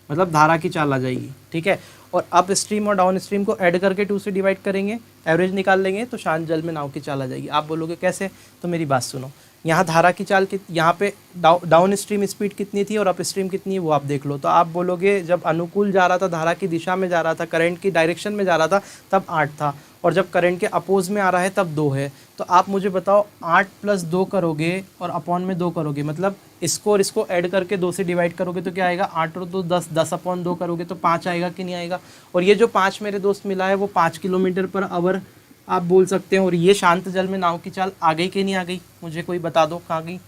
मतलब धारा की चाल आ जाएगी। ठीक है, और अप स्ट्रीम और डाउन स्ट्रीम को ऐड करके 2 से डिवाइड करेंगे, एवरेज निकाल लेंगे तो शांत जल में नाव की चाल आ जाएगी। आप बोलोगे कैसे, तो मेरी बात सुनो, यहाँ धारा की चाल यहाँ पे डाउन स्ट्रीम स्पीड कितनी थी और अप स्ट्रीम कितनी है वो आप देख लो। तो आप बोलोगे जब अनुकूल जा रहा था, धारा की दिशा में जा रहा था, करंट की डायरेक्शन में जा रहा था, तब 8 था, और जब करंट के अपोज में आ रहा है तब 2 है। तो आप मुझे बताओ 8 + 2 करोगे और अपॉन में 2 करोगे, मतलब इसको और इसको ऐड करके 2 से डिवाइड करोगे तो क्या आएगा, 8 और 2 10, 10 अपॉन 2 करोगे तो 5 आएगा कि नहीं आएगा। और ये जो 5 मेरे दोस्त मिला है वो 5 किलोमीटर/आवर आप बोल सकते हैं। और ये शांत जल में नाव की चाल आ गई कि नहीं आ गई, मुझे कोई बता दो कहाँ गई,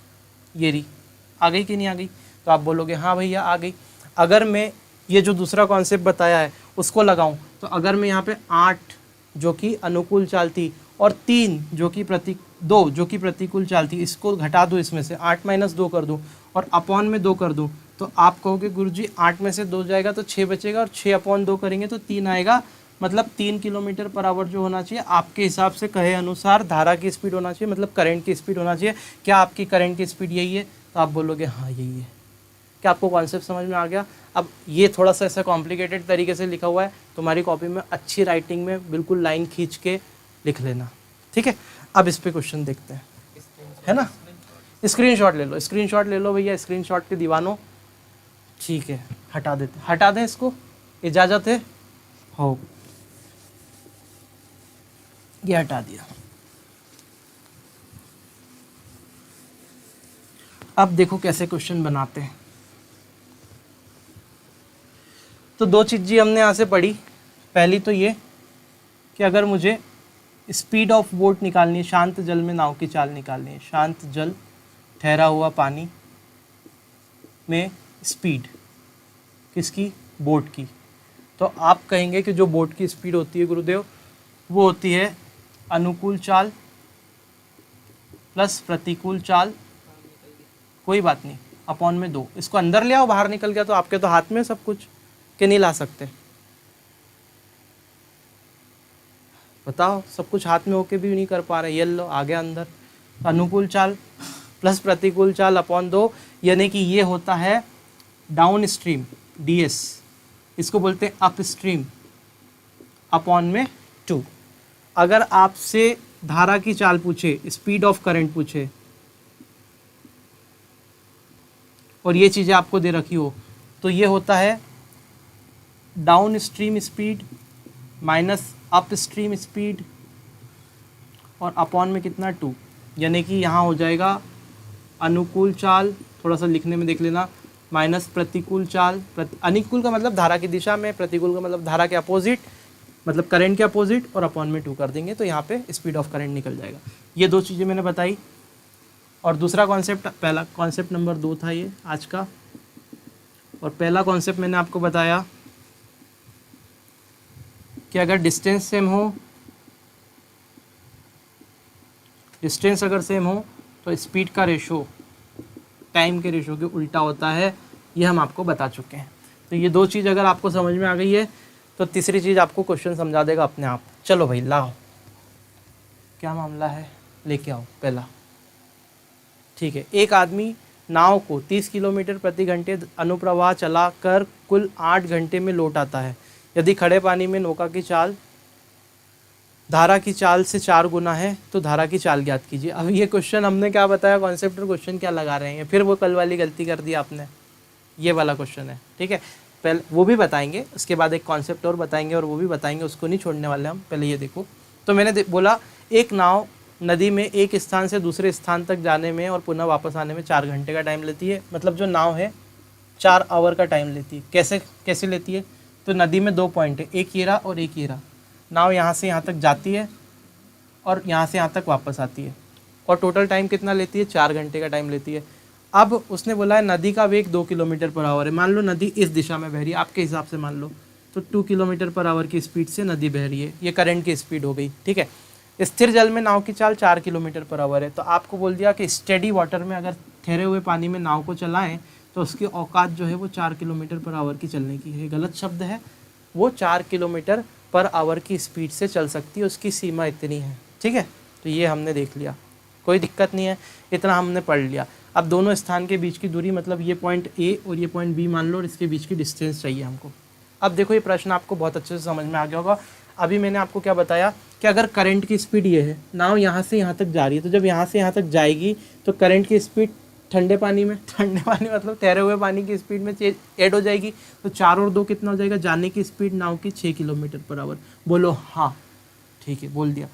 ये रही, आ गई कि नहीं आ गई। तो आप बोलोगे हाँ भैया आ गई। अगर मैं ये जो दूसरा कॉन्सेप्ट बताया है उसको लगाऊं, तो अगर मैं यहाँ पे 8 जो कि अनुकूल चाल थी और 2 जो कि प्रतिकूल चाल थी, इसको घटा दूँ, इसमें से 8 - 2 कर दूँ और अपॉन में 2 कर दूँ, तो आप कहोगे गुरुजी 8 में से 2 जाएगा तो 6 बचेगा, और 6 अपॉन 2 करेंगे तो 3 आएगा, मतलब 3 किलोमीटर/आवर जो होना चाहिए आपके हिसाब से कहे अनुसार धारा की स्पीड होना चाहिए, मतलब करंट की स्पीड होना चाहिए। क्या आपकी करंट की स्पीड यही है, तो आप बोलोगे हाँ यही है। क्या आपको कॉन्सेप्ट समझ में आ गया। अब ये थोड़ा सा ऐसा कॉम्प्लिकेटेड तरीके से लिखा हुआ है, तुम्हारी कॉपी में अच्छी राइटिंग में बिल्कुल लाइन खींच के लिख लेना, ठीक है। अब इस पे क्वेश्चन देखते हैं, है ना। स्क्रीनशॉट ले लो, स्क्रीनशॉट ले लो भैया, स्क्रीनशॉट के दीवानों। ठीक है, हटा देते, हटा दें इसको, इजाज़त है हो, ये हटा दिया। अब देखो कैसे क्वेश्चन बनाते हैं। तो 2 चीज़ें हमने यहाँ से पढ़ी। पहली तो ये कि अगर मुझे स्पीड ऑफ बोट निकालनी है, शांत जल में नाव की चाल निकालनी है, शांत जल ठहरा हुआ पानी में स्पीड किसकी, बोट की, तो आप कहेंगे कि जो बोट की स्पीड होती है गुरुदेव वो होती है अनुकूल चाल प्लस प्रतिकूल चाल, कोई बात नहीं, अपॉन में 2। इसको अंदर ले आओ, बाहर निकल गया तो आपके तो हाथ में सब कुछ, के नहीं ला सकते, बताओ, सब कुछ हाथ में होके भी नहीं कर पा रहे, ये लो आ गया अंदर। अनुकूल चाल प्लस प्रतिकूल चाल अपॉन 2, यानी कि ये होता है डाउन स्ट्रीम ds, इसको बोलते हैं अप स्ट्रीम अपॉन में 2। अगर आपसे धारा की चाल पूछे, स्पीड ऑफ करंट पूछे, और ये चीज़ें आपको दे रखी हो, तो ये होता है down stream speed minus up stream speed और अपॉन में कितना 2, यानी कि यहाँ हो जाएगा अनुकूल चाल, थोड़ा सा लिखने में देख लेना, माइनस प्रतिकूल चाल। अनुकूल का मतलब धारा की दिशा में, प्रतिकूल का मतलब धारा के अपोजिट, मतलब करंट के अपोजिट, और अपॉन में 2 कर देंगे तो यहाँ पे स्पीड ऑफ करंट निकल जाएगा। ये 2 चीज़ें मैंने बताई। और दूसरा कॉन्सेप्ट, पहला कॉन्सेप्ट नंबर 2 था ये आज का, और पहला कॉन्सेप्ट मैंने आपको बताया कि अगर डिस्टेंस सेम हो, डिस्टेंस अगर सेम हो तो स्पीड का रेशो टाइम के रेशो के उल्टा होता है। ये हम आपको बता चुके हैं। तो ये 2 चीज़ अगर आपको समझ में आ गई है तो तीसरी चीज़ आपको क्वेश्चन समझा देगा अपने आप। चलो भाई लाओ, क्या मामला है, लेके आओ पहला। ठीक है, एक आदमी नाव को 30 किलोमीटर प्रति घंटे अनुप्रवाह चला कर कुल 8 घंटे में लौट आता है। यदि खड़े पानी में नौका की चाल धारा की चाल से 4 गुना है तो धारा की चाल ज्ञात कीजिए। अब ये क्वेश्चन हमने क्या बताया, कॉन्सेप्ट और क्वेश्चन क्या लगा रहे हैं, फिर वो कल वाली गलती कर दी आपने। ये वाला क्वेश्चन है, ठीक है, पहले वो भी बताएंगे, उसके बाद एक कॉन्सेप्ट और बताएंगे और वो भी बताएंगे, उसको नहीं छोड़ने वाले हम। पहले ये देखो, तो मैंने बोला एक नाव नदी में एक स्थान से दूसरे स्थान तक जाने में और पुनः वापस आने में 4 घंटे का टाइम लेती है। मतलब जो नाव है 4 आवर का टाइम लेती है। कैसे लेती है, तो नदी में 2 पॉइंट है, एक ये रहा और एक ये रहा। नाव यहाँ से यहाँ तक जाती है और यहाँ से यहाँ तक वापस आती है, और टोटल टाइम कितना लेती है, 4 घंटे का टाइम लेती है। अब उसने बोला है नदी का वेग 2 किलोमीटर पर आवर है। मान लो नदी इस दिशा में बह रही है, आपके हिसाब से मान लो, तो 2 किलोमीटर पर आवर की स्पीड से नदी बह रही है। ये करंट की स्पीड हो गई, ठीक है। स्थिर जल में नाव की चाल 4 किलोमीटर पर आवर है। तो आपको बोल दिया कि स्टेडी वाटर में अगर ठहरे हुए पानी में नाव को चलाएं तो उसकी औकात जो है वो 4 किलोमीटर पर आवर की चलने की है। गलत शब्द है, वो 4 किलोमीटर पर आवर की स्पीड से चल सकती है, उसकी सीमा इतनी है, ठीक है। तो ये हमने देख लिया, कोई दिक्कत नहीं है, इतना हमने पढ़ लिया। अब दोनों स्थान के बीच की दूरी, मतलब ये पॉइंट ए और ये पॉइंट बी मान लो, और इसके बीच की डिस्टेंस चाहिए हमको। अब देखो ये प्रश्न आपको बहुत अच्छे से समझ में आ गया होगा। अभी मैंने आपको क्या बताया कि अगर करंट की स्पीड ये है, नाव यहाँ से यहाँ तक जा रही है, तो जब यहाँ से यहाँ तक जाएगी तो करंट की स्पीड ठंडे पानी मतलब ठहरे हुए पानी की स्पीड में ऐड हो जाएगी। तो 4 और 2 कितना हो जाएगा, जाने की स्पीड नाव की 6 किलोमीटर पर आवर। बोलो हाँ, ठीक है, बोल दिया।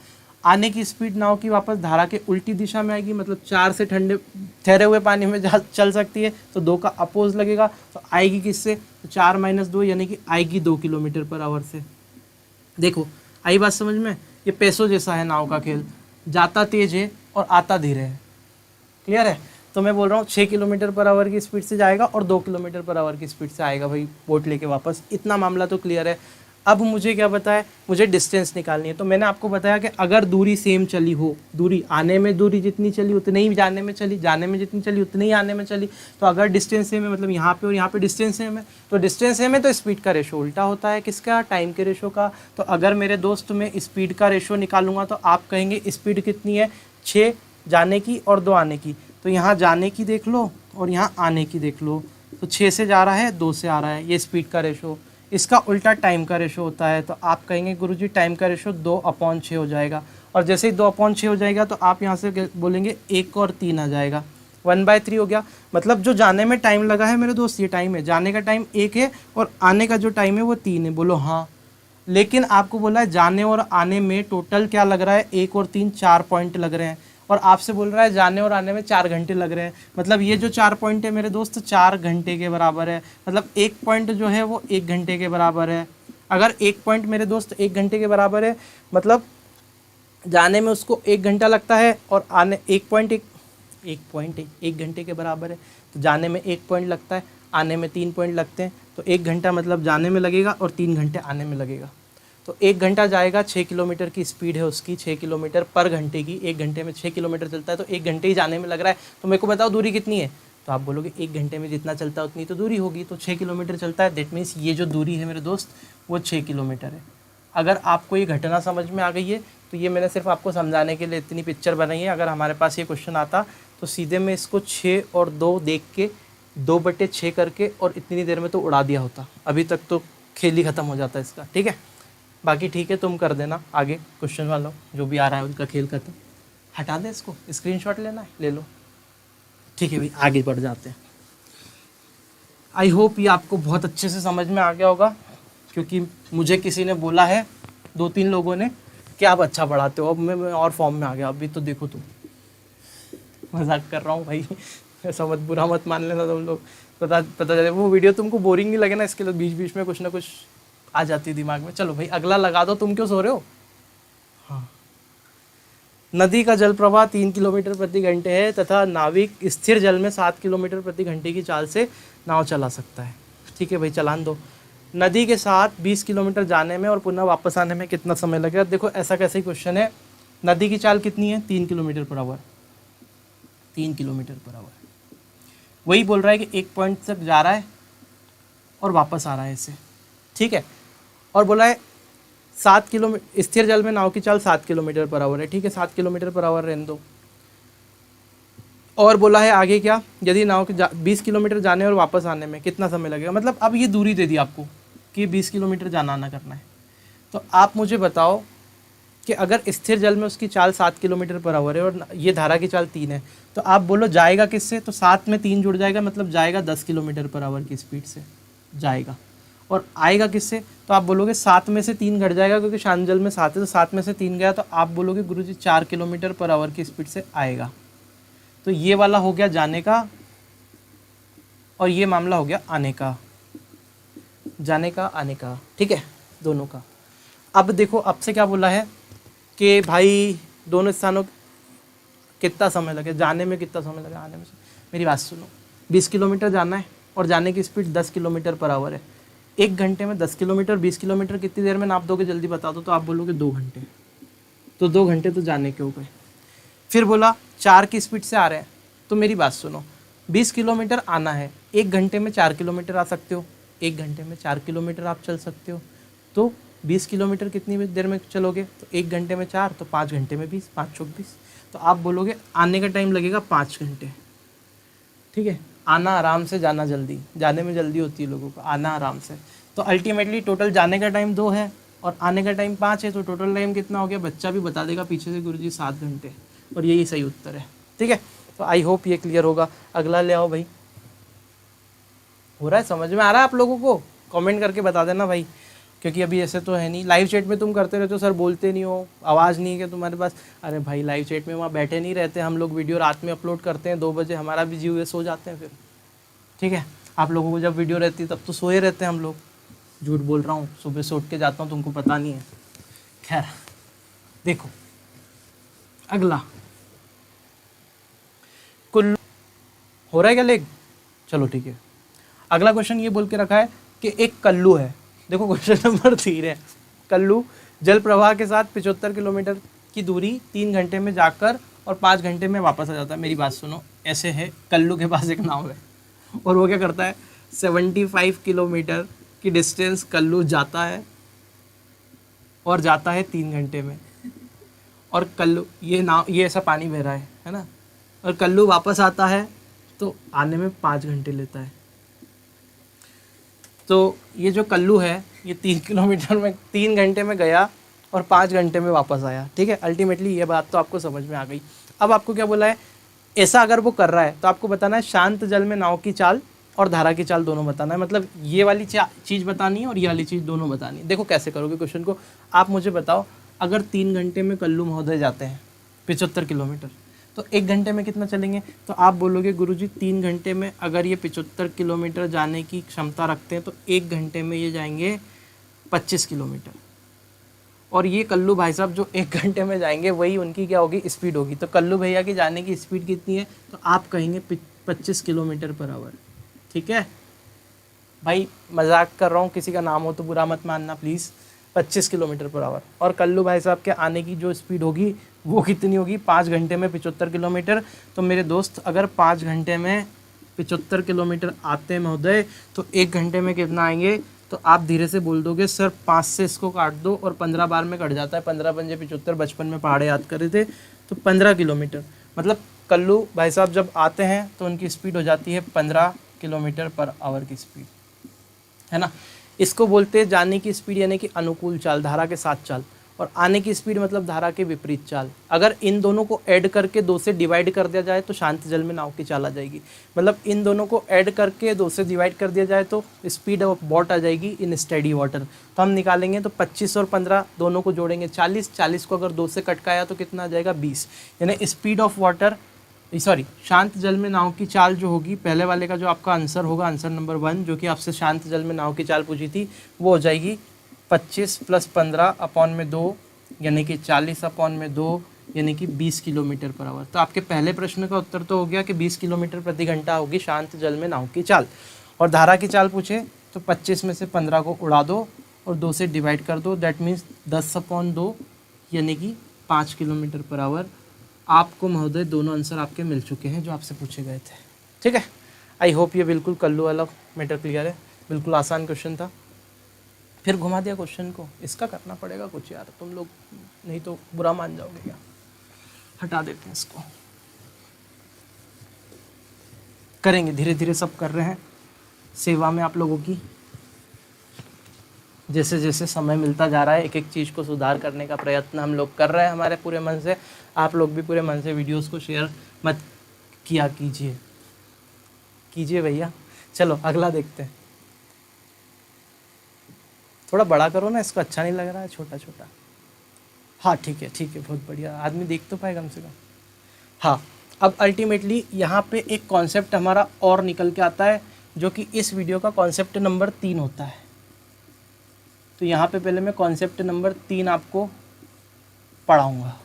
आने की स्पीड नाव की वापस धारा के उल्टी दिशा में आएगी, मतलब 4 से ठहरे हुए पानी में चल सकती है, तो 2 का अपोज लगेगा, तो आएगी किससे, तो 4 - 2 यानी कि आएगी 2 किलोमीटर पर आवर से। देखो आई बात समझ में। ये पैसों जैसा है नाव का खेल, जाता तेज है और आता धीरे है। क्लियर है। तो मैं बोल रहा हूँ 6 किलोमीटर पर आवर की स्पीड से जाएगा और 2 किलोमीटर पर आवर की स्पीड से आएगा भाई बोट लेके वापस। इतना मामला तो क्लियर है। अब मुझे क्या पता है, मुझे डिस्टेंस निकालनी है। तो मैंने आपको बताया कि अगर दूरी सेम चली हो, दूरी आने में दूरी जितनी चली उतनी ही जाने में चली, जाने में जितनी चली उतनी ही आने में चली। तो अगर डिस्टेंस सेम है, मतलब यहाँ पे और यहाँ पे डिस्टेंस सेम है, तो डिस्टेंस सेम है तो स्पीड का रेशो उल्टा होता है, किसका, टाइम के रेशो का। तो अगर मेरे दोस्त मैं स्पीड का रेशो निकालूंगा तो आप कहेंगे स्पीड कितनी है, 6 जाने की और 2 आने की। तो यहाँ जाने की देख लो और यहाँ आने की देख लो, तो 6 से जा रहा है, 2 से आ रहा है, ये स्पीड का रेशो। इसका उल्टा टाइम का रेशो होता है। तो आप कहेंगे गुरुजी टाइम का रेशो 2/6 हो जाएगा। और जैसे ही 2/6 हो जाएगा तो आप यहाँ से बोलेंगे 1 और 3 आ जाएगा, 1/3 हो गया। मतलब जो जाने में टाइम लगा है मेरे दोस्त, ये टाइम है, जाने का टाइम 1 है और आने का जो टाइम है वो 3 है। बोलो हाँ। लेकिन आपको बोला है जाने और आने में टोटल क्या लग रहा है, 1 और 3 4 पॉइंट लग रहे हैं, और आपसे बोल रहा है जाने और आने में 4 घंटे लग रहे हैं। मतलब ये जो 4 पॉइंट है मेरे दोस्त 4 घंटे के बराबर है। मतलब 1 पॉइंट जो है वो 1 घंटे के बराबर है। अगर 1 पॉइंट मेरे दोस्त 1 घंटे के बराबर है, मतलब जाने में उसको 1 घंटा लगता है और आने 1 पॉइंट 1 घंटे के बराबर है। तो जाने में 1 पॉइंट लगता है, आने में 3 पॉइंट लगते हैं। तो 1 घंटा मतलब जाने में लगेगा और 3 घंटे आने में लगेगा। तो 1 घंटा जाएगा, 6 किलोमीटर की स्पीड है उसकी, 6 किलोमीटर पर घंटे की। 1 घंटे में 6 किलोमीटर चलता है, तो 1 घंटे ही जाने में लग रहा है। तो मेरे को बताओ दूरी कितनी है, तो आप बोलोगे 1 घंटे में जितना चलता है उतनी तो दूरी होगी। तो 6 किलोमीटर चलता है, दैट मीन्स ये जो दूरी है मेरे दोस्त वो 6 किलोमीटर है। अगर आपको ये घटना समझ में आ गई है तो ये मैंने सिर्फ आपको समझाने के लिए इतनी पिक्चर बनाई है। अगर हमारे पास ये क्वेश्चन आता तो सीधे मैं इसको 6 और 2 देख के 2/6 करके और इतनी देर में तो उड़ा दिया होता। अभी तक तो खेल ही ख़त्म हो जाता है इसका, ठीक है। बाकी ठीक है, तुम कर देना आगे क्वेश्चन वालों, जो भी आ रहा है उनका खेल खत्म। हटा दे इसको, स्क्रीनशॉट लेना है ले लो, ठीक है भाई आगे बढ़ जाते हैं। आई होप ये आपको बहुत अच्छे से समझ में आ गया होगा, क्योंकि मुझे किसी ने बोला है, 2-3 लोगों ने, कि आप अच्छा पढ़ाते हो। अब मैं और फॉर्म में आ गया। अभी तो देखो तुम, मजाक कर रहा हूँ भाई, ऐसा मत बुरा मत मान लेना तुम लोग। पता चले वो वीडियो तुमको बोरिंग नहीं लगे ना, इसके लिए बीच बीच में कुछ ना कुछ आ जाती है दिमाग में। चलो भाई अगला लगा दो, तुम क्यों सो रहे हो। हाँ, नदी का जल प्रवाह 3 किलोमीटर प्रति घंटे है तथा नाविक स्थिर जल में 7 किलोमीटर प्रति घंटे की चाल से नाव चला सकता है। ठीक है भाई, चलान दो। नदी के साथ 20 किलोमीटर जाने में और पुनः वापस आने में कितना समय लगेगा। देखो ऐसा कैसे क्वेश्चन है, नदी की चाल कितनी है, 3 kilometre per hour, 3 kilometre per hour. वही बोल रहा है कि एक पॉइंट तक जा रहा है और वापस आ रहा है ऐसे। ठीक है, और बोला है 7 किलोमीटर, स्थिर जल में नाव की चाल 7 किलोमीटर पर आवर है। ठीक है, 7 किलोमीटर पर आवर रहने दो। और बोला है आगे क्या, यदि नाव के 20 किलोमीटर जाने और वापस आने में कितना समय लगेगा। मतलब अब ये दूरी दे दी आपको कि 20 किलोमीटर जाना आना करना है। तो आप मुझे बताओ कि अगर स्थिर जल में उसकी चाल 7 किलोमीटर पर आवर है और ये धारा की चाल 3 है, तो आप बोलो जाएगा किससे। तो 7 में 3 जुड़ जाएगा, मतलब जाएगा 10 किलोमीटर पर आवर की स्पीड से जाएगा। और आएगा किससे, तो आप बोलोगे 7 में से 3 घट जाएगा, क्योंकि शांत जल में 7 है, तो 7 में से 3 गया, तो आप बोलोगे गुरुजी 4 किलोमीटर पर आवर की स्पीड से आएगा। तो ये वाला हो गया जाने का, और ये मामला हो गया आने का, जाने का आने का। ठीक है, दोनों का। अब देखो आपसे क्या बोला है कि भाई दोनों स्थानों कितना समय लगे, जाने में कितना समय लगे, आने में। मेरी बात सुनो, 20 किलोमीटर जाना है और जाने की स्पीड 10 किलोमीटर पर आवर है। 1 घंटे में 10 किलोमीटर, 20 किलोमीटर कितनी देर में नाप दोगे, जल्दी बता दो। तो आप बोलोगे 2 घंटे। तो 2 घंटे तो जाने के हो गए। फिर बोला 4 की स्पीड से आ रहे हैं, तो मेरी बात सुनो, 20 किलोमीटर आना है, 1 घंटे में 4 किलोमीटर आ सकते हो, 1 घंटे में 4 किलोमीटर आप चल सकते हो। तो 20 किलोमीटर कितनी देर में चलोगे, तो 1 घंटे में 4, तो 5 घंटे में 20, 5 चौक 20। तो आप बोलोगे आने का टाइम लगेगा 5 घंटे। ठीक है, आना आराम से, जाना जल्दी। जाने में जल्दी होती है लोगों को, आना आराम से। तो अल्टीमेटली टोटल जाने का टाइम 2 है और आने का टाइम 5 है, तो टोटल टाइम कितना हो गया, बच्चा भी बता देगा पीछे से, गुरुजी 7 घंटे। और यही सही उत्तर है। ठीक है, तो आई होप ये क्लियर होगा। अगला ले आओ भाई। हो रहा है, समझ में आ रहा है आप लोगों को, कमेंट करके बता देना भाई, क्योंकि अभी ऐसे तो है नहीं। लाइव चैट में तुम करते रहते हो सर, बोलते नहीं हो, आवाज़ नहीं है कि तुम्हारे पास। अरे भाई लाइव चैट में वहाँ बैठे नहीं रहते हम लोग, वीडियो रात में अपलोड करते हैं 2 बजे, हमारा भी जीव सो जाते हैं फिर। ठीक है, आप लोगों को जब वीडियो रहती है तब तो सोए रहते हैं हम लोग। झूठ बोल रहा हूँ, सुबह से उठ के जाता हूँ, तुमको पता नहीं है। खैर देखो अगला, कुल्लू हो रहा है क्या लेग, चलो ठीक है। अगला क्वेश्चन ये बोल के रखा है कि एक कल्लू है। देखो क्वेश्चन नंबर 3 है, कल्लू जल प्रवाह के साथ 75 किलोमीटर की दूरी 3 घंटे में जाकर और 5 घंटे में वापस आ जाता है। मेरी बात सुनो, ऐसे है, कल्लू के पास एक नाव है और वो क्या करता है, 75 किलोमीटर की डिस्टेंस कल्लू जाता है और जाता है 3 घंटे में। और कल्लू, ये नाव, ये ऐसा पानी बह रहा है ना, और कल्लू वापस आता है तो आने में 5 घंटे लेता है। तो ये जो कल्लू है ये 3 किलोमीटर में 3 घंटे में गया और 5 घंटे में वापस आया। ठीक है, अल्टीमेटली ये बात तो आपको समझ में आ गई। अब आपको क्या बोला है, ऐसा अगर वो कर रहा है तो आपको बताना है शांत जल में नाव की चाल और धारा की चाल दोनों बताना है। मतलब ये वाली चीज़ बतानी है और ये वाली चीज़ दोनों बतानी है। देखो कैसे करोगे क्वेश्चन को, आप मुझे बताओ, अगर 3 घंटे में कल्लू महोदय जाते हैं 75 किलोमीटर, तो 1 घंटे में कितना चलेंगे। तो आप बोलोगे गुरुजी 3 घंटे में अगर ये 75 किलोमीटर जाने की क्षमता रखते हैं तो 1 घंटे में ये जाएंगे 25 किलोमीटर। और ये कल्लू भाई साहब जो 1 घंटे में जाएंगे वही उनकी क्या होगी, स्पीड होगी। तो कल्लू भैया की जाने की स्पीड कितनी है, तो आप कहेंगे 25 किलोमीटर पर आवर। ठीक है भाई, मजाक कर रहा हूँ, किसी का नाम हो तो बुरा मत मानना प्लीज़। 25 kilometre per hour. और कल्लू भाई साहब के आने की जो स्पीड होगी वो कितनी होगी, 5 घंटे में 75 किलोमीटर। तो मेरे दोस्त अगर 5 घंटे में 75 किलोमीटर आते हैं महोदय, तो 1 घंटे में कितना आएंगे। तो आप धीरे से बोल दोगे सर 5 से इसको काट दो और 15 बार में कट जाता है, 15 पंजे 75, बचपन में पहाड़े याद करे थे, तो 15 किलोमीटर। मतलब कल्लू भाई साहब जब आते हैं तो उनकी स्पीड हो जाती है 15 किलोमीटर पर आवर की स्पीड, है ना। इसको बोलते हैं जाने की स्पीड, यानी कि अनुकूल चाल, धारा के साथ चाल। और आने की स्पीड मतलब धारा के विपरीत चाल। अगर इन दोनों को ऐड करके 2 से डिवाइड कर दिया जाए तो शांत जल में नाव की चाल आ जाएगी। मतलब इन दोनों को ऐड करके 2 से डिवाइड कर दिया जाए तो स्पीड ऑफ बोट आ जाएगी इन स्टेडी वाटर। तो हम निकालेंगे तो 25 और 15 दोनों को जोड़ेंगे 40, 40 को अगर 2 से कटकाया तो कितना आ जाएगा 20। यानी स्पीड ऑफ वाटर शांत जल में नाव की चाल जो होगी, पहले वाले का जो आपका आंसर होगा, आंसर नंबर 1 जो कि आपसे शांत जल में नाव की चाल पूछी थी, वो हो जाएगी 25 + 15 अपॉन में 2 यानी कि 40 अपॉन में 2 यानी कि 20 किलोमीटर पर आवर। तो आपके पहले प्रश्न का उत्तर तो हो गया कि 20 किलोमीटर प्रति घंटा होगी शांत जल में नाव की चाल। और धारा की चाल पूछे तो 25 में से 15 को उड़ा दो और 2 से डिवाइड कर दो, दैट मीन्स 10/2 यानी कि 5 किलोमीटर पर आवर। आपको महोदय दोनों आंसर आपके मिल चुके हैं जो आपसे पूछे गए थे। ठीक है, आई होप ये बिल्कुल कल्लू वाला मैटर क्लियर है, बिल्कुल आसान क्वेश्चन था। फिर घुमा दिया क्वेश्चन को, इसका करना पड़ेगा कुछ यार, तुम लोग नहीं तो बुरा मान जाओगे क्या। हटा देते हैं इसको, करेंगे धीरे धीरे, सब कर रहे हैं सेवा में आप लोगों की। जैसे जैसे समय मिलता जा रहा है एक एक चीज़ को सुधार करने का प्रयत्न हम लोग कर रहे हैं हमारे पूरे मन से। आप लोग भी पूरे मन से वीडियोस को शेयर मत किया कीजिए भैया। चलो अगला देखते हैं, थोड़ा बड़ा करो ना इसको, अच्छा नहीं लग रहा है छोटा छोटा। हाँ ठीक है बहुत बढ़िया, आदमी देख तो पाए कम से कम। हाँ, अब अल्टीमेटली यहाँ पे एक कॉन्सेप्ट हमारा और निकल के आता है जो कि इस वीडियो का कॉन्सेप्ट नंबर 3 होता है। तो यहाँ पे पहले मैं कॉन्सेप्ट नंबर 3 आपको पढ़ाऊँगा,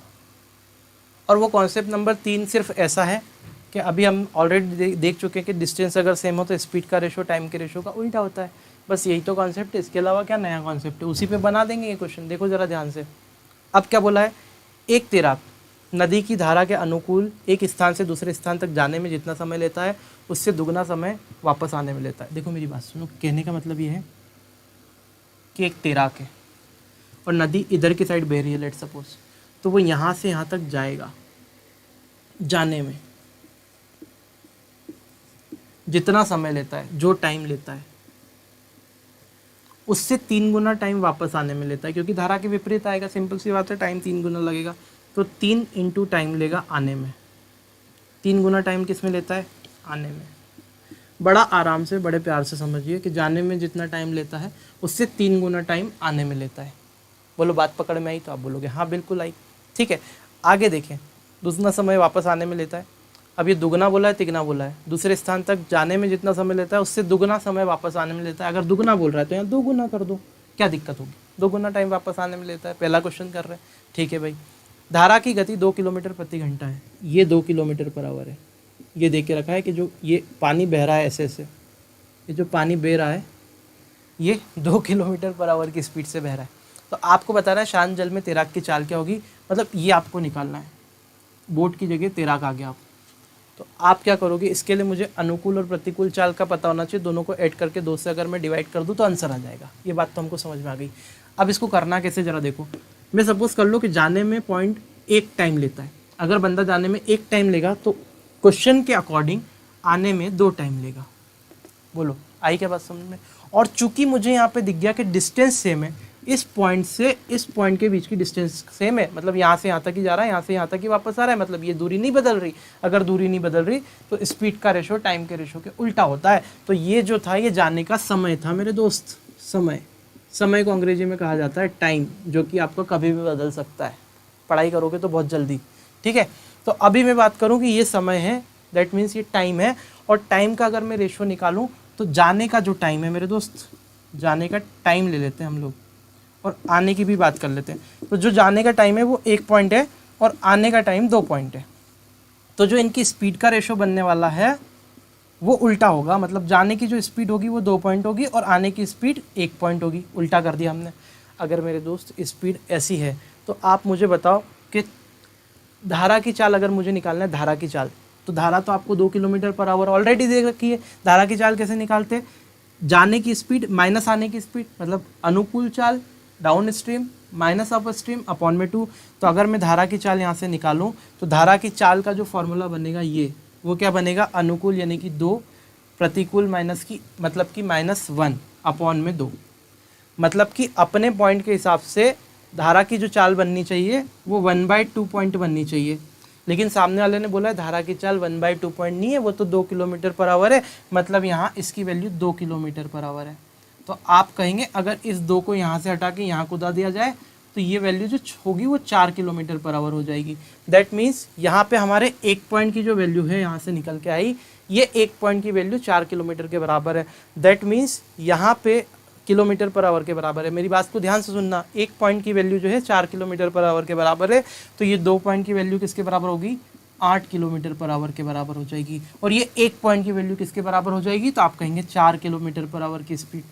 और वो कॉन्सेप्ट नंबर 3 सिर्फ ऐसा है कि अभी हम ऑलरेडी देख चुके हैं कि डिस्टेंस अगर सेम हो तो स्पीड का रेशो टाइम के रेशो का उल्टा होता है। बस यही तो कॉन्सेप्ट है, इसके अलावा क्या नया कॉन्सेप्ट है, उसी पे बना देंगे ये क्वेश्चन। देखो ज़रा ध्यान से, अब क्या बोला है, एक तैराक नदी की धारा के अनुकूल एक स्थान से दूसरे स्थान तक जाने में जितना समय लेता है उससे दुगना समय वापस आने में लेता है। देखो मेरी बात सुनो, कहने का मतलब ये है कि एक तैराक है और नदी इधर की साइड बह रही है लेट सपोज, तो वो यहाँ से यहाँ तक जाएगा, जाने में जितना समय लेता है, जो टाइम लेता है, उससे 3 गुना टाइम वापस आने में लेता है, क्योंकि धारा के विपरीत आएगा। सिंपल सी बात है, टाइम 3 गुना लगेगा, तो 3 × टाइम लेगा आने में। 3 गुना टाइम किस में लेता है, आने में। बड़ा आराम से बड़े प्यार से समझिए कि जाने में जितना टाइम लेता है उससे 3 गुना टाइम आने में लेता है। बोलो बात पकड़ में आई, तो आप बोलोगे हाँ बिल्कुल आई। ठीक है, आगे देखें, दूसरा समय वापस आने में लेता है। अब ये दुगना बोला है तिगना बोला है, दूसरे स्थान तक जाने में जितना समय लेता है उससे दुगना समय वापस आने में लेता है। अगर दुगना बोल रहा है तो यहाँ 2 गुना कर दो, क्या दिक्कत होगी, 2 गुना टाइम वापस आने में लेता है। पहला क्वेश्चन कर रहे हैं, ठीक है भाई। धारा की गति 2 किलोमीटर प्रति घंटा है, ये 2 किलोमीटर पर आवर है। ये देख के रखा है कि जो ये पानी बह रहा है ऐसे ऐसे, ये जो पानी बह रहा है ये 2 किलोमीटर पर आवर की स्पीड से बह रहा है। तो आपको बताना है शांत जल में तैराक की चाल क्या होगी, मतलब ये आपको निकालना है। बोट की जगह तैराक आ गया आप, तो आप क्या करोगे, इसके लिए मुझे अनुकूल और प्रतिकूल चाल का पता होना चाहिए। दोनों को ऐड करके 2 से अगर मैं डिवाइड कर दूँ तो आंसर आ जाएगा। ये बात तो हमको समझ में आ गई। अब इसको करना कैसे जरा देखो। मैं सपोज कर लो कि जाने में 0.1 टाइम लेता है। अगर बंदा जाने में 1 टाइम लेगा तो क्वेश्चन के अकॉर्डिंग आने में 2 टाइम लेगा। बोलो आई क्या बात समझ में। और चूंकि मुझे यहाँ पे दिख गया कि डिस्टेंस सेम है, इस पॉइंट से इस पॉइंट के बीच की डिस्टेंस सेम है, मतलब यहाँ से यहाँ तक ही जा रहा है, यहाँ से यहाँ तक ही वापस आ रहा है, मतलब ये दूरी नहीं बदल रही। अगर दूरी नहीं बदल रही तो स्पीड का रेशो टाइम के रेशो के उल्टा होता है। तो ये जो था ये जाने का समय था मेरे दोस्त। समय को अंग्रेजी में कहा जाता है टाइम, जो कि आपको कभी भी बदल सकता है। पढ़ाई करोगे तो बहुत जल्दी। ठीक है, तो अभी मैं बात करूँ कि ये समय है, दैट मीन्स ये टाइम है। और टाइम का अगर मैं रेशो निकालूँ तो जाने का जो टाइम है मेरे दोस्त, जाने का टाइम ले लेते हैं हम लोग और आने की भी बात कर लेते हैं। तो जो जाने का टाइम है वो 1 पॉइंट है और आने का टाइम 2 पॉइंट है। तो जो इनकी स्पीड का रेशो बनने वाला है वो उल्टा होगा, मतलब जाने की जो स्पीड होगी वो 2 पॉइंट होगी और आने की स्पीड 1 पॉइंट होगी। उल्टा कर दिया हमने। अगर मेरे दोस्त स्पीड ऐसी है तो आप मुझे बताओ कि धारा की चाल अगर मुझे निकालना है, धारा की चाल, तो धारा तो आपको 2 किलोमीटर पर आवर ऑलरेडी दे रखी है। धारा की चाल कैसे निकालते, जाने की स्पीड माइनस आने की स्पीड, मतलब अनुकूल चाल down stream minus up stream upon में 2। तो अगर मैं धारा की चाल यहाँ से निकालूँ तो धारा की चाल का जो फॉर्मूला बनेगा ये, वो क्या बनेगा, अनुकूल यानी कि 2, प्रतिकूल माइनस की मतलब कि -1 अपॉन में 2। मतलब कि अपने पॉइंट के हिसाब से धारा की जो चाल बननी चाहिए वो 1/2 पॉइंट बननी चाहिए, लेकिन सामने वाले ने बोला है धारा की चाल 1/2 पॉइंट नहीं है, वो तो 2 किलोमीटर पर आवर है, मतलब यहाँ इसकी वैल्यू 2 किलोमीटर पर आवर है। तो आप कहेंगे अगर इस 2 को यहाँ से हटा के यहाँ कूदा दिया जाए तो ये वैल्यू जो होगी वो 4 किलोमीटर पर आवर हो जाएगी। दैट मीन्स यहाँ पे हमारे 1 पॉइंट की जो वैल्यू है यहाँ से निकल के आई, ये 1 पॉइंट की वैल्यू 4 किलोमीटर के बराबर है। दैट मीन्स यहाँ पे किलोमीटर पर आवर के बराबर है। मेरी बात को ध्यान से सुनना, 1 पॉइंट की वैल्यू जो है 4 किलोमीटर पर आवर के बराबर है, तो ये 2 पॉइंट की वैल्यू किसके बराबर होगी? 8 किलोमीटर पर आवर के बराबर हो जाएगी। और ये 1 पॉइंट की वैल्यू किसके बराबर हो जाएगी? तो आप कहेंगे 4 किलोमीटर पर आवर की स्पीड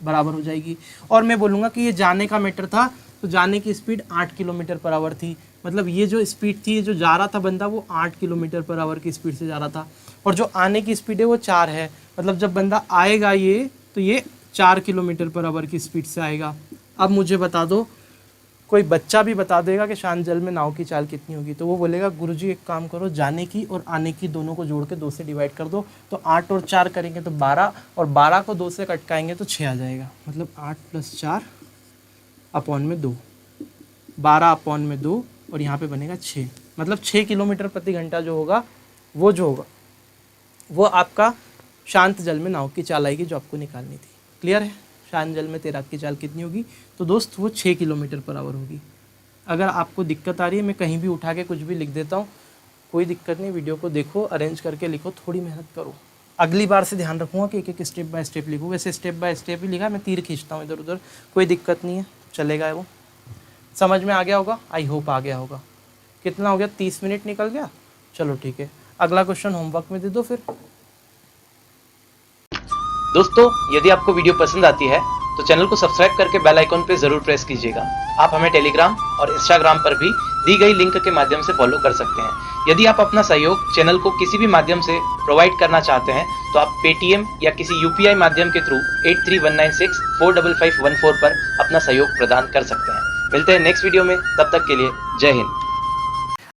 बराबर हो जाएगी। और मैं बोलूँगा कि ये जाने का मैटर था, तो जाने की स्पीड 8 किलोमीटर पर आवर थी, मतलब ये जो स्पीड थी, जो जा रहा था बंदा वो 8 किलोमीटर पर आवर की स्पीड से जा रहा था, और जो आने की स्पीड है वो 4 है, मतलब जब बंदा आएगा ये तो ये 4 किलोमीटर पर आवर की स्पीड से आएगा। अब मुझे बता दो, कोई बच्चा भी बता देगा कि शांत जल में नाव की चाल कितनी होगी, तो वो बोलेगा गुरुजी एक काम करो, जाने की और आने की दोनों को जोड़ के 2 से डिवाइड कर दो, तो 8 और 4 करेंगे तो 12, और 12 को 2 से कटकाएंगे तो 6 आ जाएगा, मतलब 8 + 4 अपॉन में 2, 12 अपॉन में 2, और यहाँ पे बनेगा 6, मतलब 6 किलोमीटर प्रति घंटा जो होगा वो आपका शांत जल में नाव की चाल आएगी जो आपको निकालनी थी। क्लियर है? शांत जल में तैराक की चाल कितनी होगी? तो दोस्त वो 6 किलोमीटर पर आवर होगी। अगर आपको दिक्कत आ रही है, मैं कहीं भी उठा के कुछ भी लिख देता हूँ, कोई दिक्कत नहीं, वीडियो को देखो, अरेंज करके लिखो, थोड़ी मेहनत करो। अगली बार से ध्यान रखूँगा कि एक स्टेप बाय स्टेप लिखूँ, वैसे स्टेप बाय स्टेप ही लिखा, मैं तीर खींचता हूँ इधर उधर, कोई दिक्कत नहीं है, चलेगा वो। समझ में आ गया होगा? आई होप आ गया होगा। कितना हो गया? 30 मिनट निकल गया। चलो ठीक है, अगला क्वेश्चन होमवर्क में दे दो फिर। दोस्तों, यदि आपको वीडियो पसंद आती है तो चैनल को सब्सक्राइब करके बेल आइकॉन पे जरूर प्रेस कीजिएगा। आप हमें टेलीग्राम और इंस्टाग्राम पर भी दी गई लिंक के माध्यम से फॉलो कर सकते हैं। यदि आप अपना सहयोग चैनल को किसी भी माध्यम से प्रोवाइड करना चाहते हैं तो आप पेटीएम या किसी यूपीआई माध्यम के थ्रू 8319645514 पर अपना सहयोग प्रदान कर सकते हैं। मिलते हैं नेक्स्ट वीडियो में, तब तक के लिए जय हिंद।